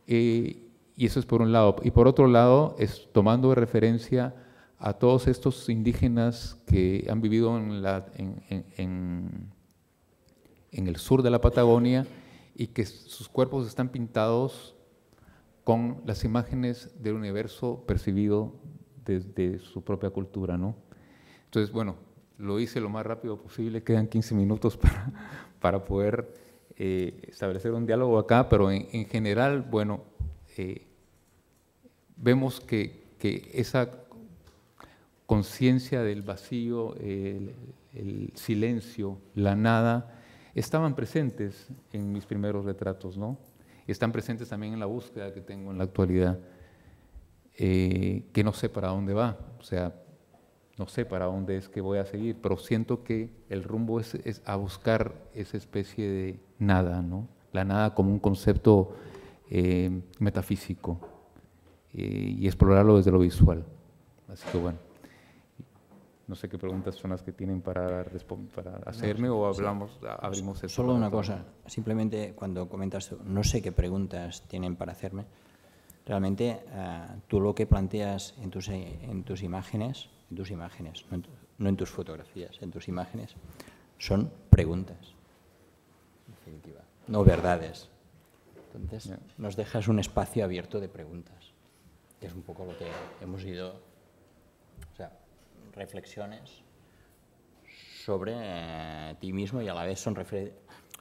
Y eso es por un lado. Y por otro lado, es tomando de referencia a todos estos indígenas que han vivido en el sur de la Patagonia y que sus cuerpos están pintados con las imágenes del universo percibido desde su propia cultura, ¿no? Entonces, bueno, lo hice lo más rápido posible, quedan 15 minutos para poder establecer un diálogo acá, pero en general, bueno, vemos que esa conciencia del vacío, el silencio, la nada, estaban presentes en mis primeros retratos, ¿no? Están presentes también en la búsqueda que tengo en la actualidad, que no sé para dónde va, o sea, no sé para dónde es que voy a seguir, pero siento que el rumbo es a buscar esa especie de nada, ¿no? La nada como un concepto metafísico y explorarlo desde lo visual. Así que bueno, no sé qué preguntas son las que tienen para hacerme o abrimos eso. Solo una cosa, simplemente cuando comentas, no sé qué preguntas tienen para hacerme, realmente tú lo que planteas en tus imágenes, no en tus fotografías, en tus imágenes, son preguntas, en definitiva, no verdades. Entonces, nos dejas un espacio abierto de preguntas, que es un poco lo que hemos ido, o sea, reflexiones sobre ti mismo y a la vez son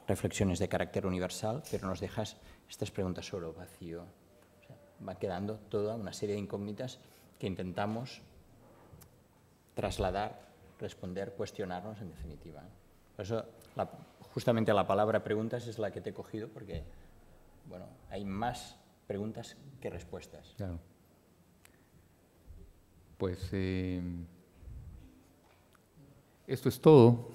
reflexiones de carácter universal, pero nos dejas estas preguntas sobre el vacío. O sea, va quedando toda una serie de incógnitas que intentamos trasladar, responder, cuestionarnos en definitiva. Por eso, justamente la palabra preguntas es la que te he cogido porque, bueno, hay más preguntas que respuestas. Claro. Pues esto es todo.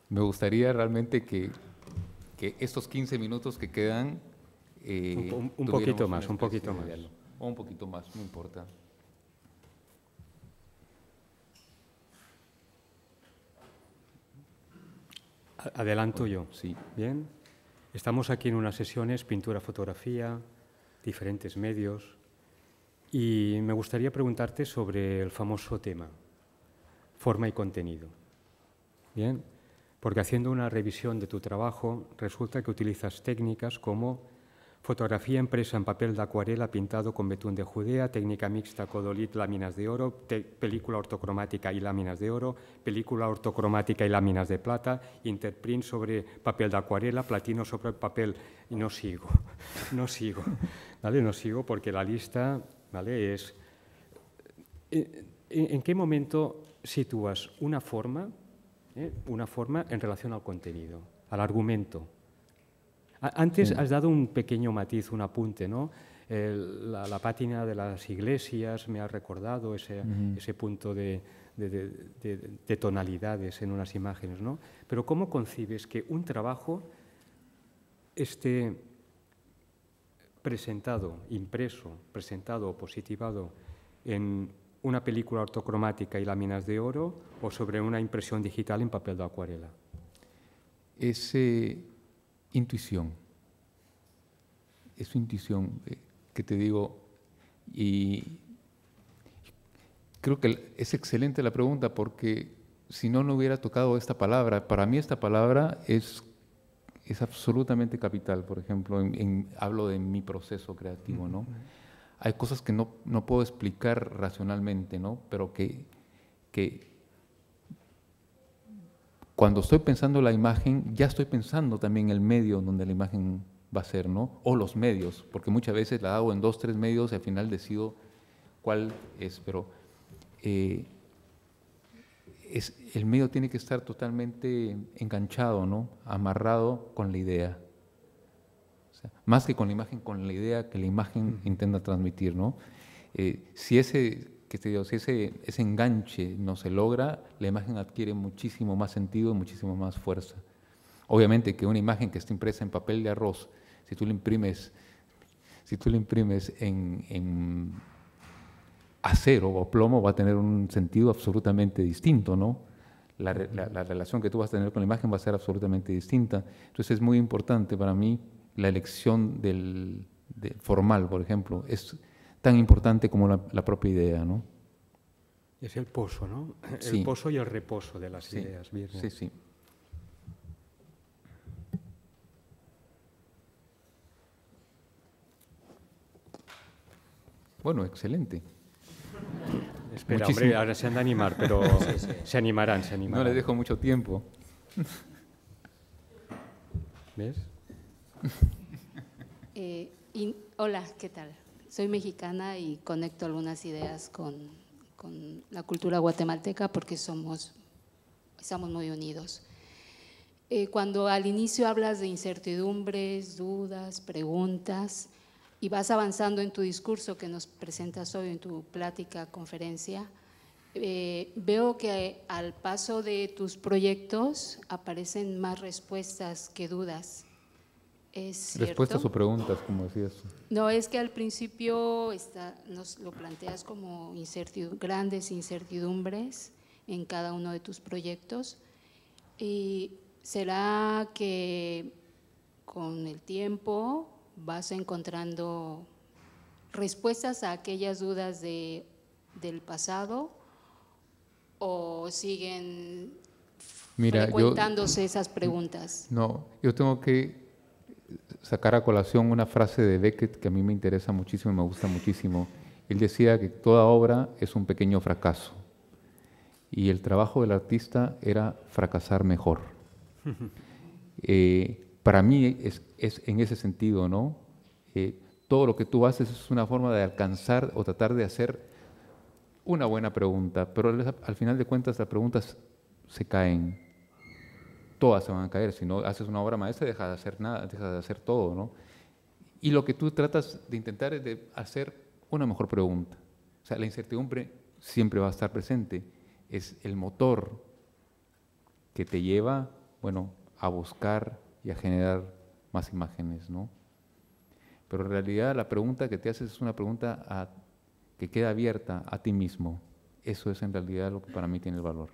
Me gustaría realmente que estos 15 minutos que quedan un poquito más, un poquito más. O un poquito más, no importa. Adelanto yo. Sí. Bien. Estamos aquí en unas sesiones pintura-fotografía, diferentes medios, y me gustaría preguntarte sobre el famoso tema, forma y contenido. Bien, porque haciendo una revisión de tu trabajo resulta que utilizas técnicas como fotografía impresa en papel de acuarela pintado con betún de Judea, técnica mixta codolit, láminas de oro, película ortocromática y láminas de oro, película ortocromática y láminas de plata, interprint sobre papel de acuarela, platino sobre papel. Y no sigo, ¿vale? No sigo porque la lista, ¿vale? Es... ¿En qué momento sitúas una forma en relación al contenido, al argumento? Antes has dado un pequeño matiz, un apunte, ¿no? La pátina de las iglesias me ha recordado ese punto de tonalidades en unas imágenes, ¿no? Pero ¿cómo concibes que un trabajo esté impreso o positivado en una película ortocromática y láminas de oro o sobre una impresión digital en papel de acuarela? Intuición. Es su intuición que te digo, y creo que es excelente la pregunta porque si no hubiera tocado esta palabra. Para mí esta palabra es absolutamente capital. Por ejemplo, hablo de mi proceso creativo, ¿no? Hay cosas que no puedo explicar racionalmente, ¿no? Pero que cuando estoy pensando la imagen, ya estoy pensando también el medio donde la imagen va a ser, ¿no? O los medios, porque muchas veces la hago en 2, 3 medios y al final decido cuál es, pero el medio tiene que estar totalmente enganchado, ¿no? Amarrado con la idea. O sea, más que con la imagen, con la idea que la imagen intenta transmitir, ¿no? Si ese enganche no se logra, la imagen adquiere muchísimo más sentido y muchísimo más fuerza. Obviamente que una imagen que está impresa en papel de arroz, si tú la imprimes en acero o plomo, va a tener un sentido absolutamente distinto, ¿no? La relación que tú vas a tener con la imagen va a ser absolutamente distinta. Entonces es muy importante para mí la elección del formal, por ejemplo, es tan importante como la propia idea, ¿no? Es el pozo, ¿no? Sí. El pozo y el reposo de las ideas. Bien, ¿no? Sí, sí. Bueno, excelente. Espera, Muchísimo. hombre, ahora se han de animar, pero se animarán. No les dejo mucho tiempo. ¿Ves? Hola, ¿qué tal? Soy mexicana y conecto algunas ideas con la cultura guatemalteca porque estamos muy unidos. Cuando al inicio hablas de incertidumbres, dudas, preguntas y vas avanzando en tu discurso que nos presentas hoy en tu plática, conferencia, veo que al paso de tus proyectos aparecen más respuestas que dudas. ¿Es cierto? ¿Respuestas o preguntas, como decías? No, es que al principio nos lo planteas como grandes incertidumbres en cada uno de tus proyectos. ¿Y será que con el tiempo vas encontrando respuestas a aquellas dudas del pasado o siguen frecuentándose esas preguntas? No, yo tengo que sacar a colación una frase de Beckett que a mí me interesa muchísimo y me gusta muchísimo. Él decía que toda obra es un pequeño fracaso y el trabajo del artista era fracasar mejor. Para mí es en ese sentido, ¿no? Todo lo que tú haces es una forma de alcanzar o tratar de hacer una buena pregunta, pero al final de cuentas las preguntas se caen. Todas se van a caer. Si no haces una obra maestra, dejas de hacer nada, dejas de hacer todo, ¿no? Y lo que tú tratas de intentar es de hacer una mejor pregunta. O sea, la incertidumbre siempre va a estar presente. Es el motor que te lleva, bueno, a buscar y a generar más imágenes, ¿no? Pero en realidad la pregunta que te haces es una pregunta que queda abierta a ti mismo. Eso es en realidad lo que para mí tiene el valor.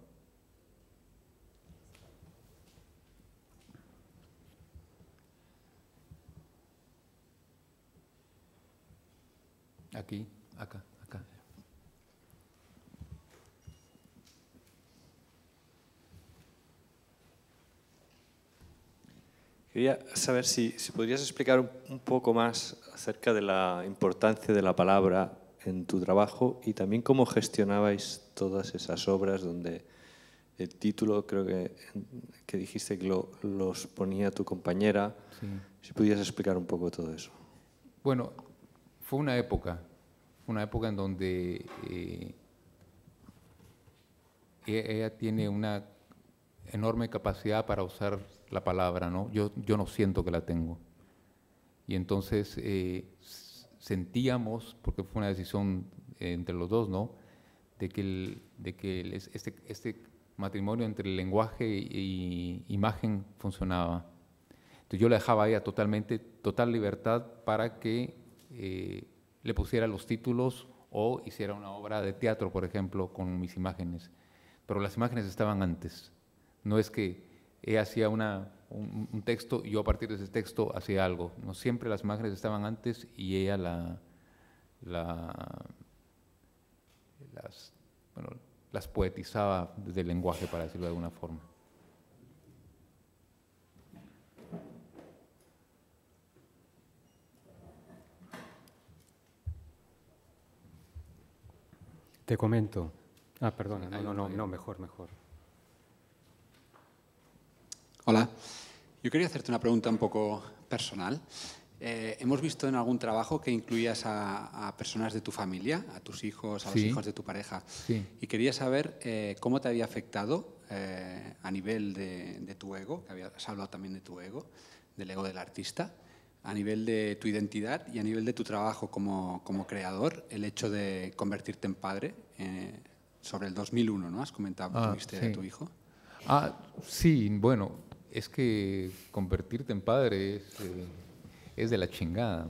Aquí, acá. Quería saber si podrías explicar un poco más acerca de la importancia de la palabra en tu trabajo y también cómo gestionabais todas esas obras donde el título, creo que dijiste que los ponía tu compañera. Sí. Si pudieras explicar un poco todo eso. Bueno, fue una época en donde ella tiene una enorme capacidad para usar la palabra, ¿no? Yo no siento que la tengo. Y entonces sentíamos, porque fue una decisión entre los dos, ¿no? De que este matrimonio entre el lenguaje y imagen funcionaba. Entonces yo la dejaba a ella total libertad para que le pusiera los títulos o hiciera una obra de teatro, por ejemplo, con mis imágenes. Pero las imágenes estaban antes. No es que ella hacía un texto y yo a partir de ese texto hacía algo. No, siempre las imágenes estaban antes y ella las las poetizaba desde el lenguaje, para decirlo de alguna forma. Te comento. Perdona, no, mejor. Hola, yo quería hacerte una pregunta un poco personal. Hemos visto en algún trabajo que incluías a personas de tu familia, a tus hijos, a los hijos de tu pareja. Sí. Y quería saber cómo te había afectado a nivel de tu ego, que has hablado también de tu ego, del ego del artista, a nivel de tu identidad y a nivel de tu trabajo como creador, el hecho de convertirte en padre. Sobre el 2001, ¿no? Has comentado que tuviste a tu hijo. Sí, bueno, es que convertirte en padre es de la chingada.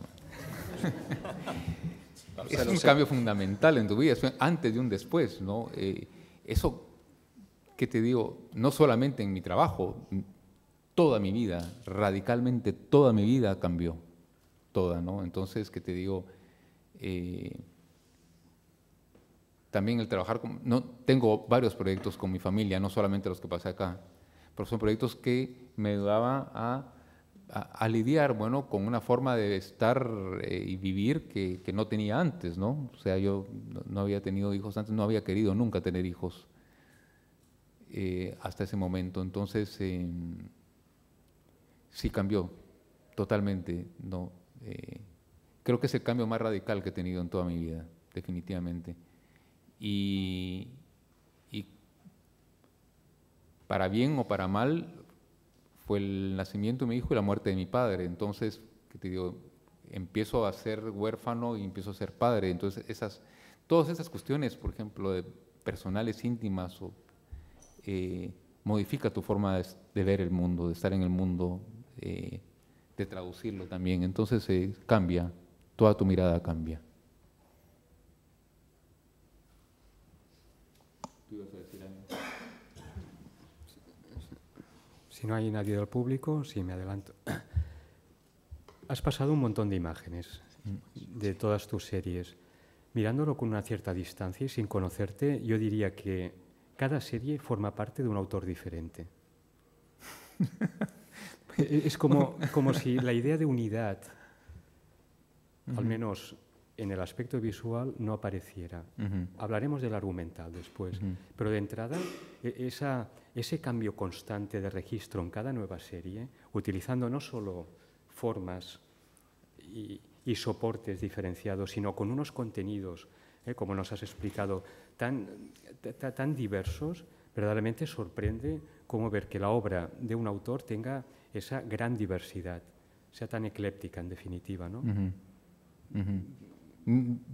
Es un cambio fundamental en tu vida, es antes y un después, ¿no? Eso, ¿qué te digo? No solamente en mi trabajo, toda mi vida, radicalmente toda mi vida cambió, toda, ¿no? Entonces, ¿qué te digo? También el trabajar tengo varios proyectos con mi familia, no solamente los que pasé acá, pero son proyectos que me ayudaban a lidiar, bueno, con una forma de estar y vivir que no tenía antes, ¿no? O sea, yo no había tenido hijos antes, no había querido nunca tener hijos hasta ese momento. Entonces, sí cambió totalmente, ¿no? Creo que es el cambio más radical que he tenido en toda mi vida, definitivamente. Y para bien o para mal fue el nacimiento de mi hijo y la muerte de mi padre. Entonces, ¿qué te digo? Empiezo a ser huérfano y empiezo a ser padre. Entonces, todas esas cuestiones, por ejemplo, de personales, íntimas, modifica tu forma de ver el mundo, de estar en el mundo, de traducirlo también. Entonces, cambia, toda tu mirada cambia. Si no hay nadie del público, sí, me adelanto. Has pasado un montón de imágenes de todas tus series. Mirándolo con una cierta distancia y sin conocerte, yo diría que cada serie forma parte de un autor diferente. Es como si la idea de unidad, al menos en el aspecto visual, no apareciera. Hablaremos del argumental después, pero de entrada ese cambio constante de registro en cada nueva serie, utilizando no solo formas y soportes diferenciados, sino con unos contenidos, como nos has explicado, tan diversos, verdaderamente sorprende cómo ver que la obra de un autor tenga esa gran diversidad, sea tan ecléptica en definitiva, ¿no?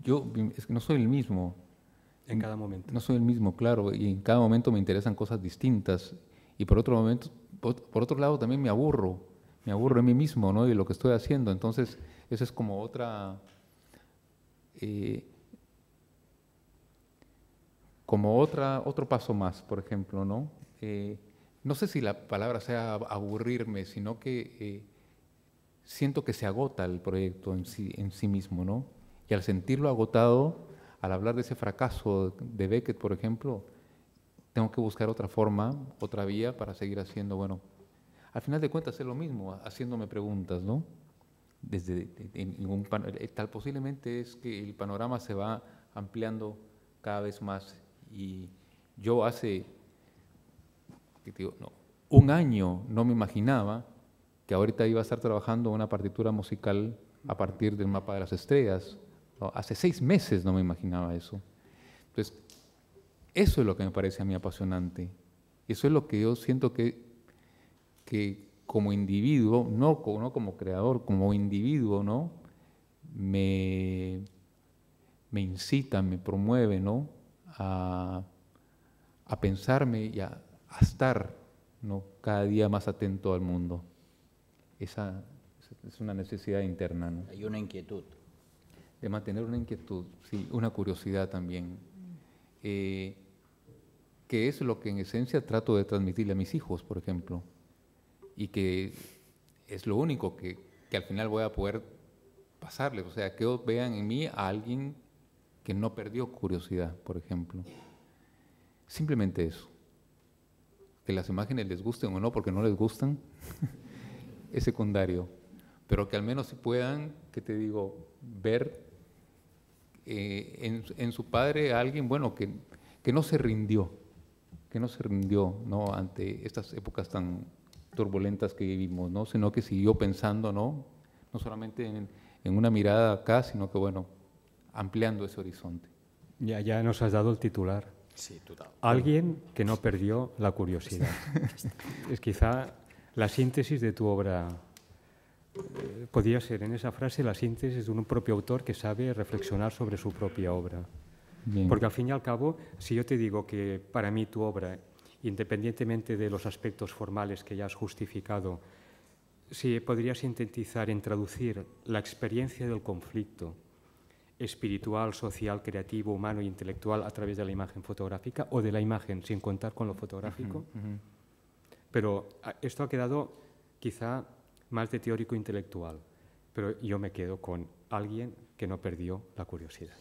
Yo es que no soy el mismo. En cada momento. No soy el mismo, claro, y en cada momento me interesan cosas distintas. Y por otro lado también me aburro en mí mismo, ¿no? Y lo que estoy haciendo. Entonces, eso es como otro paso más, por ejemplo, ¿no? No sé si la palabra sea aburrirme, sino que siento que se agota el proyecto en sí mismo, ¿no? Y al sentirlo agotado, al hablar de ese fracaso de Beckett, por ejemplo, tengo que buscar otra forma, otra vía para seguir haciendo, bueno, al final de cuentas es lo mismo, haciéndome preguntas, ¿no? Tal posiblemente es que el panorama se va ampliando cada vez más. Y yo hace un año no me imaginaba que ahorita iba a estar trabajando una partitura musical a partir del Mapa de las Estrellas. ¿No? Hace 6 meses no me imaginaba eso. Entonces, eso es lo que me parece a mí apasionante. Eso es lo que yo siento que como individuo, no como creador, como individuo, ¿no? me incita, me promueve, ¿no? a pensarme y a estar, ¿no? cada día más atento al mundo. Esa es una necesidad interna, ¿no? Hay una inquietud. De mantener una inquietud, sí, una curiosidad también, que es lo que en esencia trato de transmitirle a mis hijos, por ejemplo, y que es lo único que al final voy a poder pasarles, o sea, que vean en mí a alguien que no perdió curiosidad, por ejemplo. Simplemente eso. Que las imágenes les gusten o no, porque no les gustan, es secundario. Pero que al menos si puedan, ¿qué te digo?, ver en su padre a alguien, bueno, que no se rindió, ¿no?, ante estas épocas tan turbulentas que vivimos, ¿no?, sino que siguió pensando, no solamente en una mirada acá, sino que, bueno, ampliando ese horizonte. Ya nos has dado el titular. Sí, total. Alguien que no perdió la curiosidad. Es quizá la síntesis de tu obra. Podría ser en esa frase la síntesis de un propio autor que sabe reflexionar sobre su propia obra. Bien. Porque al fin y al cabo, si yo te digo que para mí tu obra, independientemente de los aspectos formales que ya has justificado, si podría sintetizar en traducir la experiencia del conflicto espiritual, social, creativo, humano e intelectual a través de la imagen fotográfica o de la imagen sin contar con lo fotográfico. Pero esto ha quedado quizá más de teórico intelectual, pero yo me quedo con alguien que no perdió la curiosidad.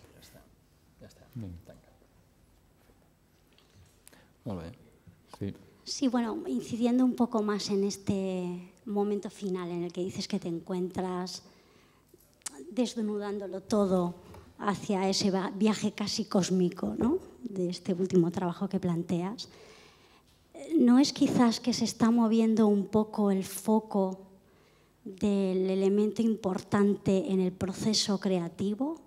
Ya está. Bien. Molt bé. Sí. Sí, bueno, incidiendo un poco más en este momento final en el que dices que te encuentras desnudándolo todo hacia ese viaje casi cósmico, ¿no?, de este último trabajo que planteas, ¿no es quizás que se está moviendo un poco el foco del elemento importante en el proceso creativo?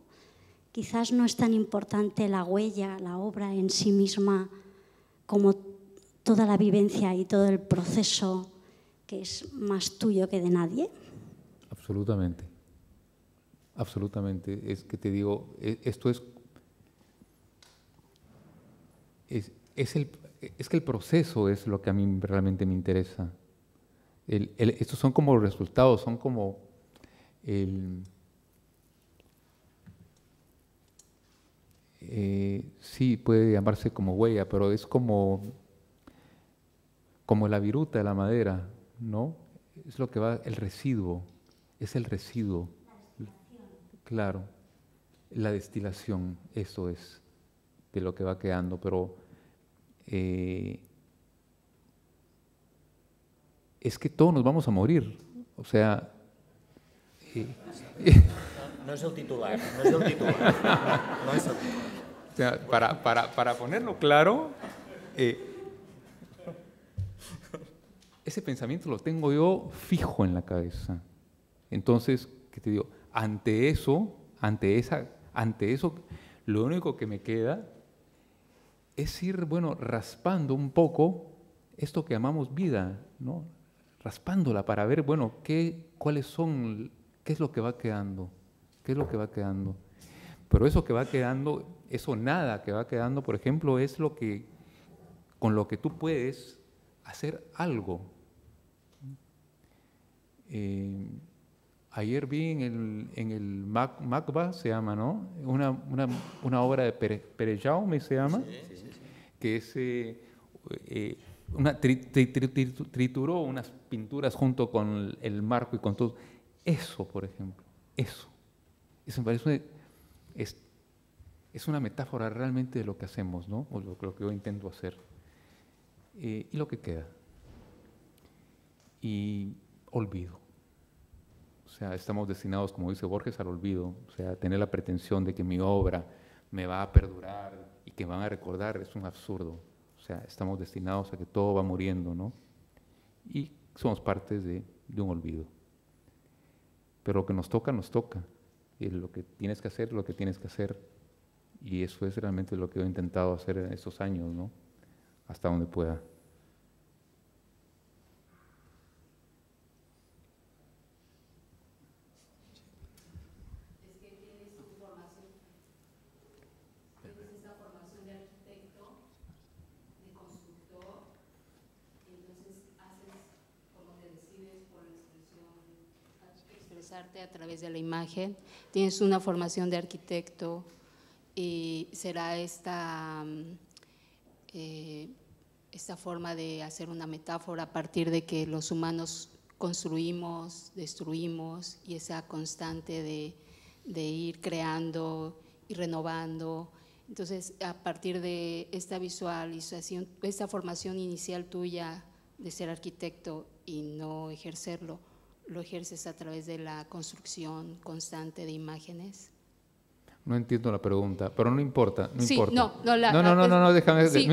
Quizás no es tan importante la huella, la obra en sí misma, como toda la vivencia y todo el proceso que es más tuyo que de nadie. Absolutamente. Absolutamente. Es que te digo, esto es que el proceso es lo que a mí realmente me interesa. Estos son como resultados, son como sí, puede llamarse como huella, pero es como la viruta de la madera, ¿no? Es lo que va, el residuo, es el residuo. Claro, la destilación, eso es de lo que va quedando, pero es que todos nos vamos a morir, o sea... No es el titular, no es el titular. No es el titular. O sea, para ponerlo claro, ese pensamiento lo tengo yo fijo en la cabeza. Entonces, ¿qué te digo? Ante eso, lo único que me queda es ir, bueno, raspando un poco esto que llamamos vida, ¿no? Raspándola para ver, bueno, qué es lo que va quedando, Pero eso que va quedando, eso nada que va quedando, por ejemplo, es con lo que tú puedes hacer algo. Ayer vi en el MACBA, se llama, ¿no?, una obra de Perejaume, se llama, sí. Que es trituró unas pinturas junto con el marco y con todo. Eso, por ejemplo, eso me parece es una metáfora realmente de lo que hacemos, ¿no?, o lo que yo intento hacer. Y lo que queda. Y olvido. O sea, estamos destinados, como dice Borges, al olvido. O sea, tener la pretensión de que mi obra me va a perdurar y que me van a recordar es un absurdo. O sea, estamos destinados a que todo va muriendo, ¿no? Y somos partes de un olvido. Pero lo que nos toca, nos toca. Y lo que tienes que hacer, lo que tienes que hacer. Y eso es realmente lo que he intentado hacer en estos años, ¿no? Hasta donde pueda. A través de la imagen, tienes una formación de arquitecto y será esta forma de hacer una metáfora a partir de que los humanos construimos, destruimos y esa constante de ir creando y renovando Entonces, a partir de esta visualización, esta formación inicial tuya de ser arquitecto y no ejercerlo, ¿lo ejerces a través de la construcción constante de imágenes? No entiendo la pregunta, pero no importa, no sí, importa. No, déjame. Sí,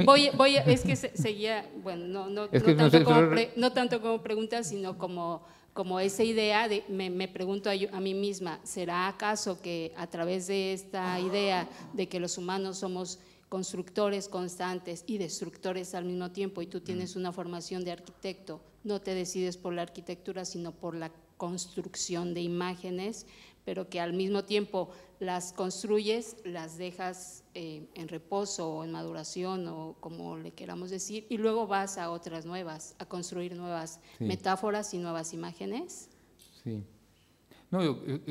es que seguía, bueno, no tanto como pregunta, sino como esa idea de, me pregunto a mí misma, ¿será acaso que a través de esta idea de que los humanos somos constructores constantes y destructores al mismo tiempo, y tú tienes una formación de arquitecto, no te decides por la arquitectura, sino por la construcción de imágenes, pero que al mismo tiempo las construyes, las dejas en reposo o en maduración o como le queramos decir, y luego vas a otras nuevas, a construir nuevas metáforas y nuevas imágenes? Sí. No,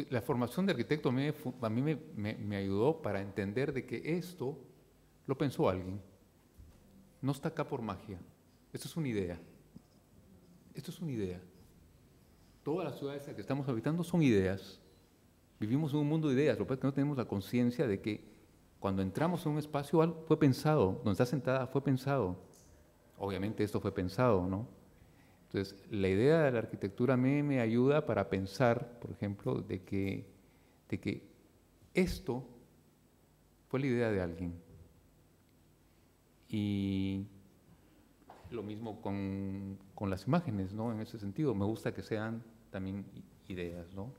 la formación de arquitecto a mí me ayudó para entender de que esto lo pensó alguien. No está acá por magia. Esto es una idea. Esto es una idea. Todas las ciudades que estamos habitando son ideas. Vivimos en un mundo de ideas, lo que pasa es que no tenemos la conciencia de que cuando entramos en un espacio algo fue pensado, donde está sentada fue pensado. Obviamente esto fue pensado, ¿no? Entonces, la idea de la arquitectura a mí me ayuda para pensar, por ejemplo, de que esto fue la idea de alguien. Y lo mismo con las imágenes, ¿no? En ese sentido, me gusta que sean también ideas, ¿no?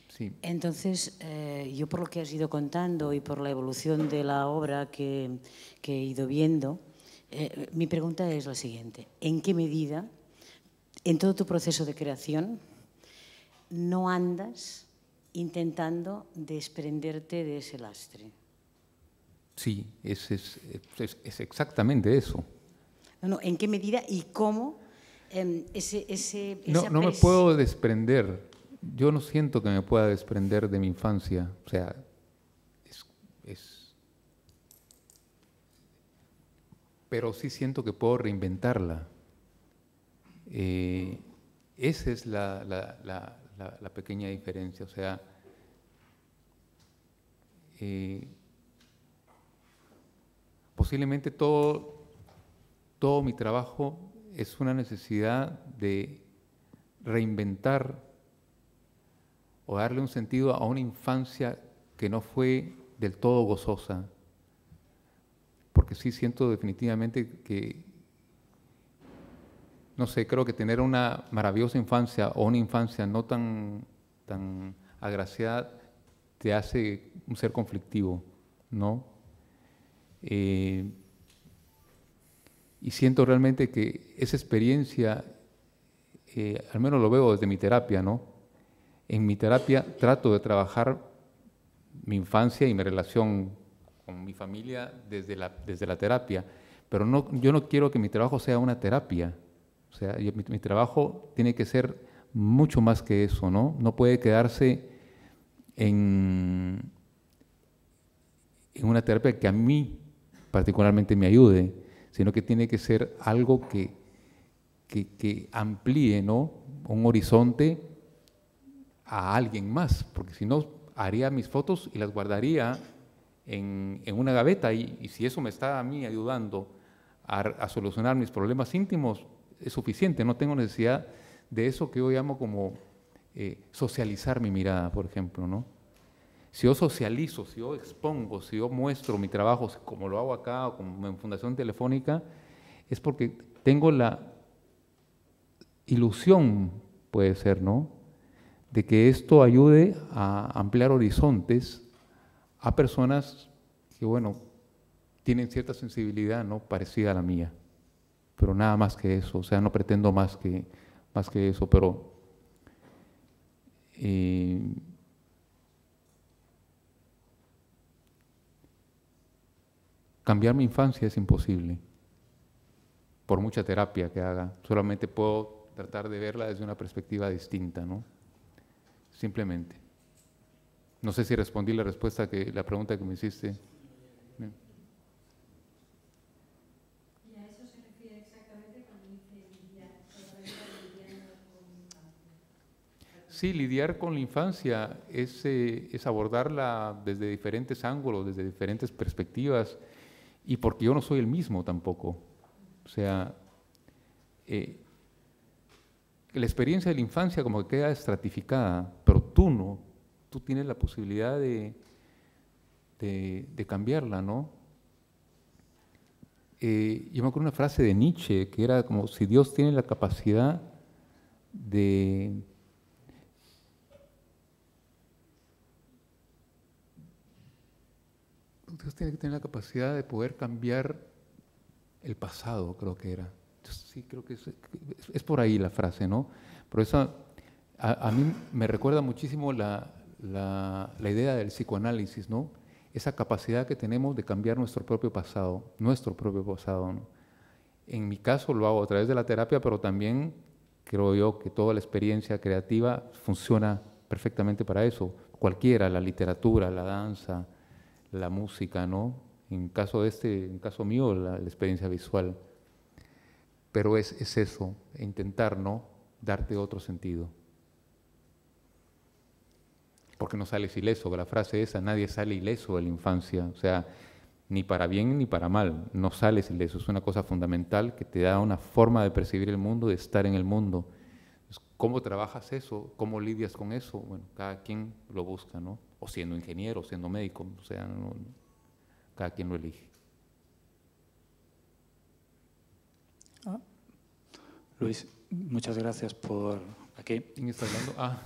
Sí. Entonces, yo por lo que has ido contando y por la evolución de la obra que he ido viendo, mi pregunta es la siguiente. ¿En qué medida, en todo tu proceso de creación, no andas intentando desprenderte de ese lastre? Sí, es exactamente eso. No, ¿en qué medida y cómo no me puedo desprender. Yo no siento que me pueda desprender de mi infancia. O sea, pero sí siento que puedo reinventarla. Esa es la pequeña diferencia. O sea, posiblemente todo mi trabajo es una necesidad de reinventar o darle un sentido a una infancia que no fue del todo gozosa. Porque sí siento definitivamente que, no sé, creo que tener una maravillosa infancia o una infancia no tan agraciada te hace un ser conflictivo, ¿no? Y siento realmente que esa experiencia, al menos lo veo desde mi terapia, ¿no? En mi terapia trato de trabajar mi infancia y mi relación con mi familia desde la terapia, pero yo no quiero que mi trabajo sea una terapia. O sea, mi trabajo tiene que ser mucho más que eso, ¿no? No puede quedarse en una terapia que a mí particularmente me ayude, sino que tiene que ser algo que amplíe, ¿no? Un horizonte a alguien más, porque si no haría mis fotos y las guardaría en una gaveta y si eso me está a mí ayudando a solucionar mis problemas íntimos, es suficiente, no tengo necesidad de eso que yo llamo como socializar mi mirada, por ejemplo, ¿no? Si yo socializo, si yo expongo, si yo muestro mi trabajo, como lo hago acá o como en Fundación Telefónica, es porque tengo la ilusión, puede ser, ¿no?, de que esto ayude a ampliar horizontes a personas que, bueno, tienen cierta sensibilidad, ¿no?, parecida a la mía, pero nada más que eso. O sea, no pretendo más que eso, pero cambiar mi infancia es imposible, por mucha terapia que haga. Solamente puedo tratar de verla desde una perspectiva distinta, ¿no? Simplemente. No sé si respondí la pregunta que me hiciste. Sí, lidiar con la infancia es abordarla desde diferentes ángulos, desde diferentes perspectivas, y porque yo no soy el mismo tampoco. O sea, la experiencia de la infancia como que queda estratificada, pero tú no, tú tienes la posibilidad de cambiarla, ¿no? Yo me acuerdo una frase de Nietzsche que era como si Dios tiene la capacidad de Dios tiene que tener la capacidad de poder cambiar el pasado, creo que era. Sí, creo que es por ahí la frase, ¿no? Pero eso a mí me recuerda muchísimo la idea del psicoanálisis, ¿no? Esa capacidad que tenemos de cambiar nuestro propio pasado, ¿no? En mi caso lo hago a través de la terapia, pero también creo yo que toda la experiencia creativa funciona perfectamente para eso. Cualquiera, la literatura, la danza, la música, ¿no? En caso mío, la experiencia visual. Pero es eso, intentar, ¿no? Darte otro sentido. Porque no sales ileso, la frase esa, nadie sale ileso de la infancia, o sea, ni para bien ni para mal, no sales ileso, es una cosa fundamental que te da una forma de percibir el mundo, de estar en el mundo. ¿Cómo trabajas eso? ¿Cómo lidias con eso? Bueno, cada quien lo busca, ¿no? O siendo ingeniero, o siendo médico, o sea, cada quien lo elige. Luis, muchas gracias por aquí. ¿Quién está hablando?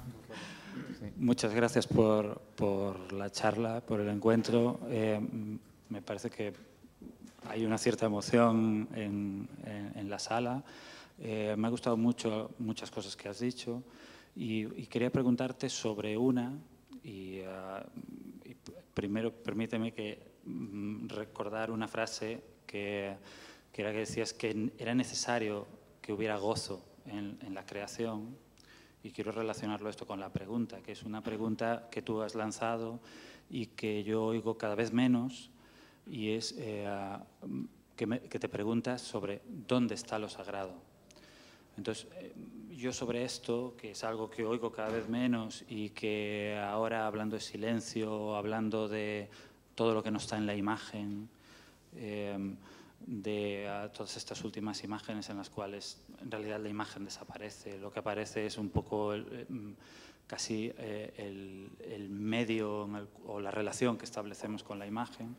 Sí. Muchas gracias por la charla, por el encuentro. Me parece que hay una cierta emoción en la sala. Me ha gustado mucho muchas cosas que has dicho y quería preguntarte sobre una y primero permíteme que recordar una frase que era que decías que era necesario que hubiera gozo en la creación, y quiero relacionarlo esto con la pregunta, que es una pregunta que tú has lanzado y que yo oigo cada vez menos, y es que te preguntas sobre dónde está lo sagrado. Entonces, yo sobre esto, que es algo que oigo cada vez menos y que ahora hablando de silencio, hablando de todo lo que no está en la imagen, de todas estas últimas imágenes en las cuales en realidad la imagen desaparece, lo que aparece es un poco casi el medio o la relación que establecemos con la imagen.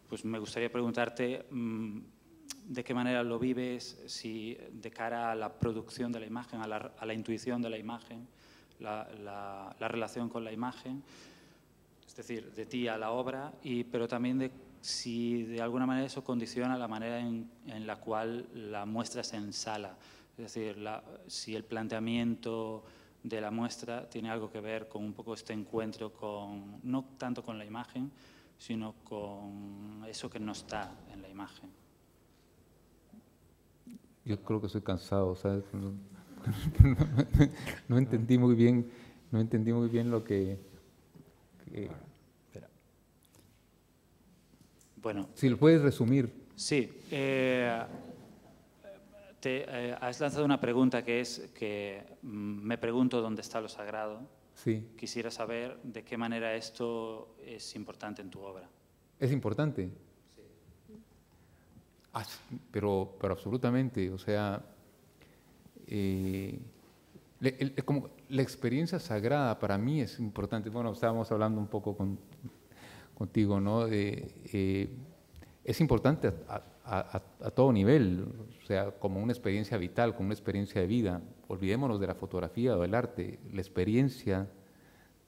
Pues me gustaría preguntarte de qué manera lo vives, si de cara a la producción de la imagen, a la intuición de la imagen, la relación con la imagen, es decir, de ti a la obra, pero también de si de alguna manera eso condiciona la manera en la cual la muestras en sala. Es decir, si el planteamiento de la muestra tiene algo que ver con un poco este encuentro no tanto con la imagen, sino con eso que no está en la imagen. Yo creo que estoy cansado, ¿sabes? No entendí muy bien lo que Bueno, si lo puedes resumir. Sí. Has lanzado una pregunta que es que me pregunto dónde está lo sagrado. Sí. Quisiera saber de qué manera esto es importante en tu obra. ¿Es importante? Sí. Pero absolutamente, o sea, como la experiencia sagrada para mí es importante. Bueno, estábamos hablando un poco contigo, ¿no? Es importante a todo nivel, o sea, como una experiencia vital, como una experiencia de vida. Olvidémonos de la fotografía o del arte, la experiencia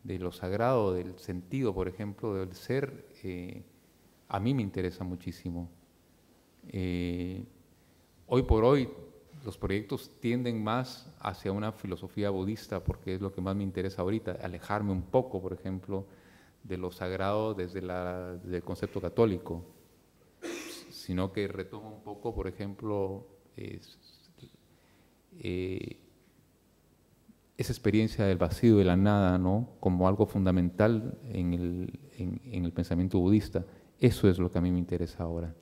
de lo sagrado, del sentido, por ejemplo, del ser, a mí me interesa muchísimo. Hoy por hoy los proyectos tienden más hacia una filosofía budista porque es lo que más me interesa ahorita, alejarme un poco, por ejemplo, de lo sagrado desde el concepto católico, sino que retomo un poco, por ejemplo, esa experiencia del vacío, de la nada, ¿no? Como algo fundamental en el pensamiento budista. Eso es lo que a mí me interesa ahora.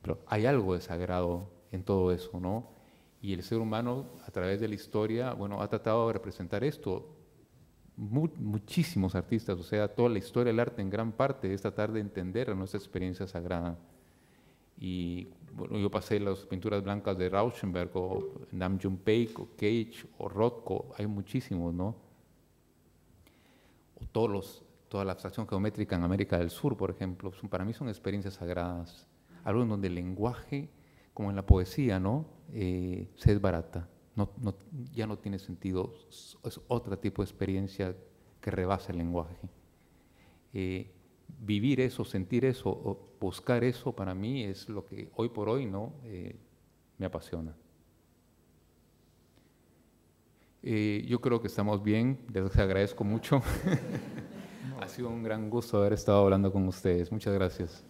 Pero hay algo de sagrado en todo eso, ¿no? Y el ser humano, a través de la historia, bueno, ha tratado de representar esto. Muchísimos artistas, o sea, toda la historia del arte en gran parte es tratar de entender nuestra experiencia sagrada. Y bueno, yo pasé las pinturas blancas de Rauschenberg, o Nam June Paik, o Cage, o Rothko, hay muchísimos, ¿no? O toda la abstracción geométrica en América del Sur, por ejemplo, para mí son experiencias sagradas, algo en donde el lenguaje, como en la poesía, ¿no? Se desbarata. Ya no tiene sentido, es otro tipo de experiencia que rebasa el lenguaje. Vivir eso, sentir eso, o buscar eso, para mí es lo que hoy por hoy, ¿no? Me apasiona. Yo creo que estamos bien, les agradezco mucho. Ha sido un gran gusto haber estado hablando con ustedes. Muchas gracias.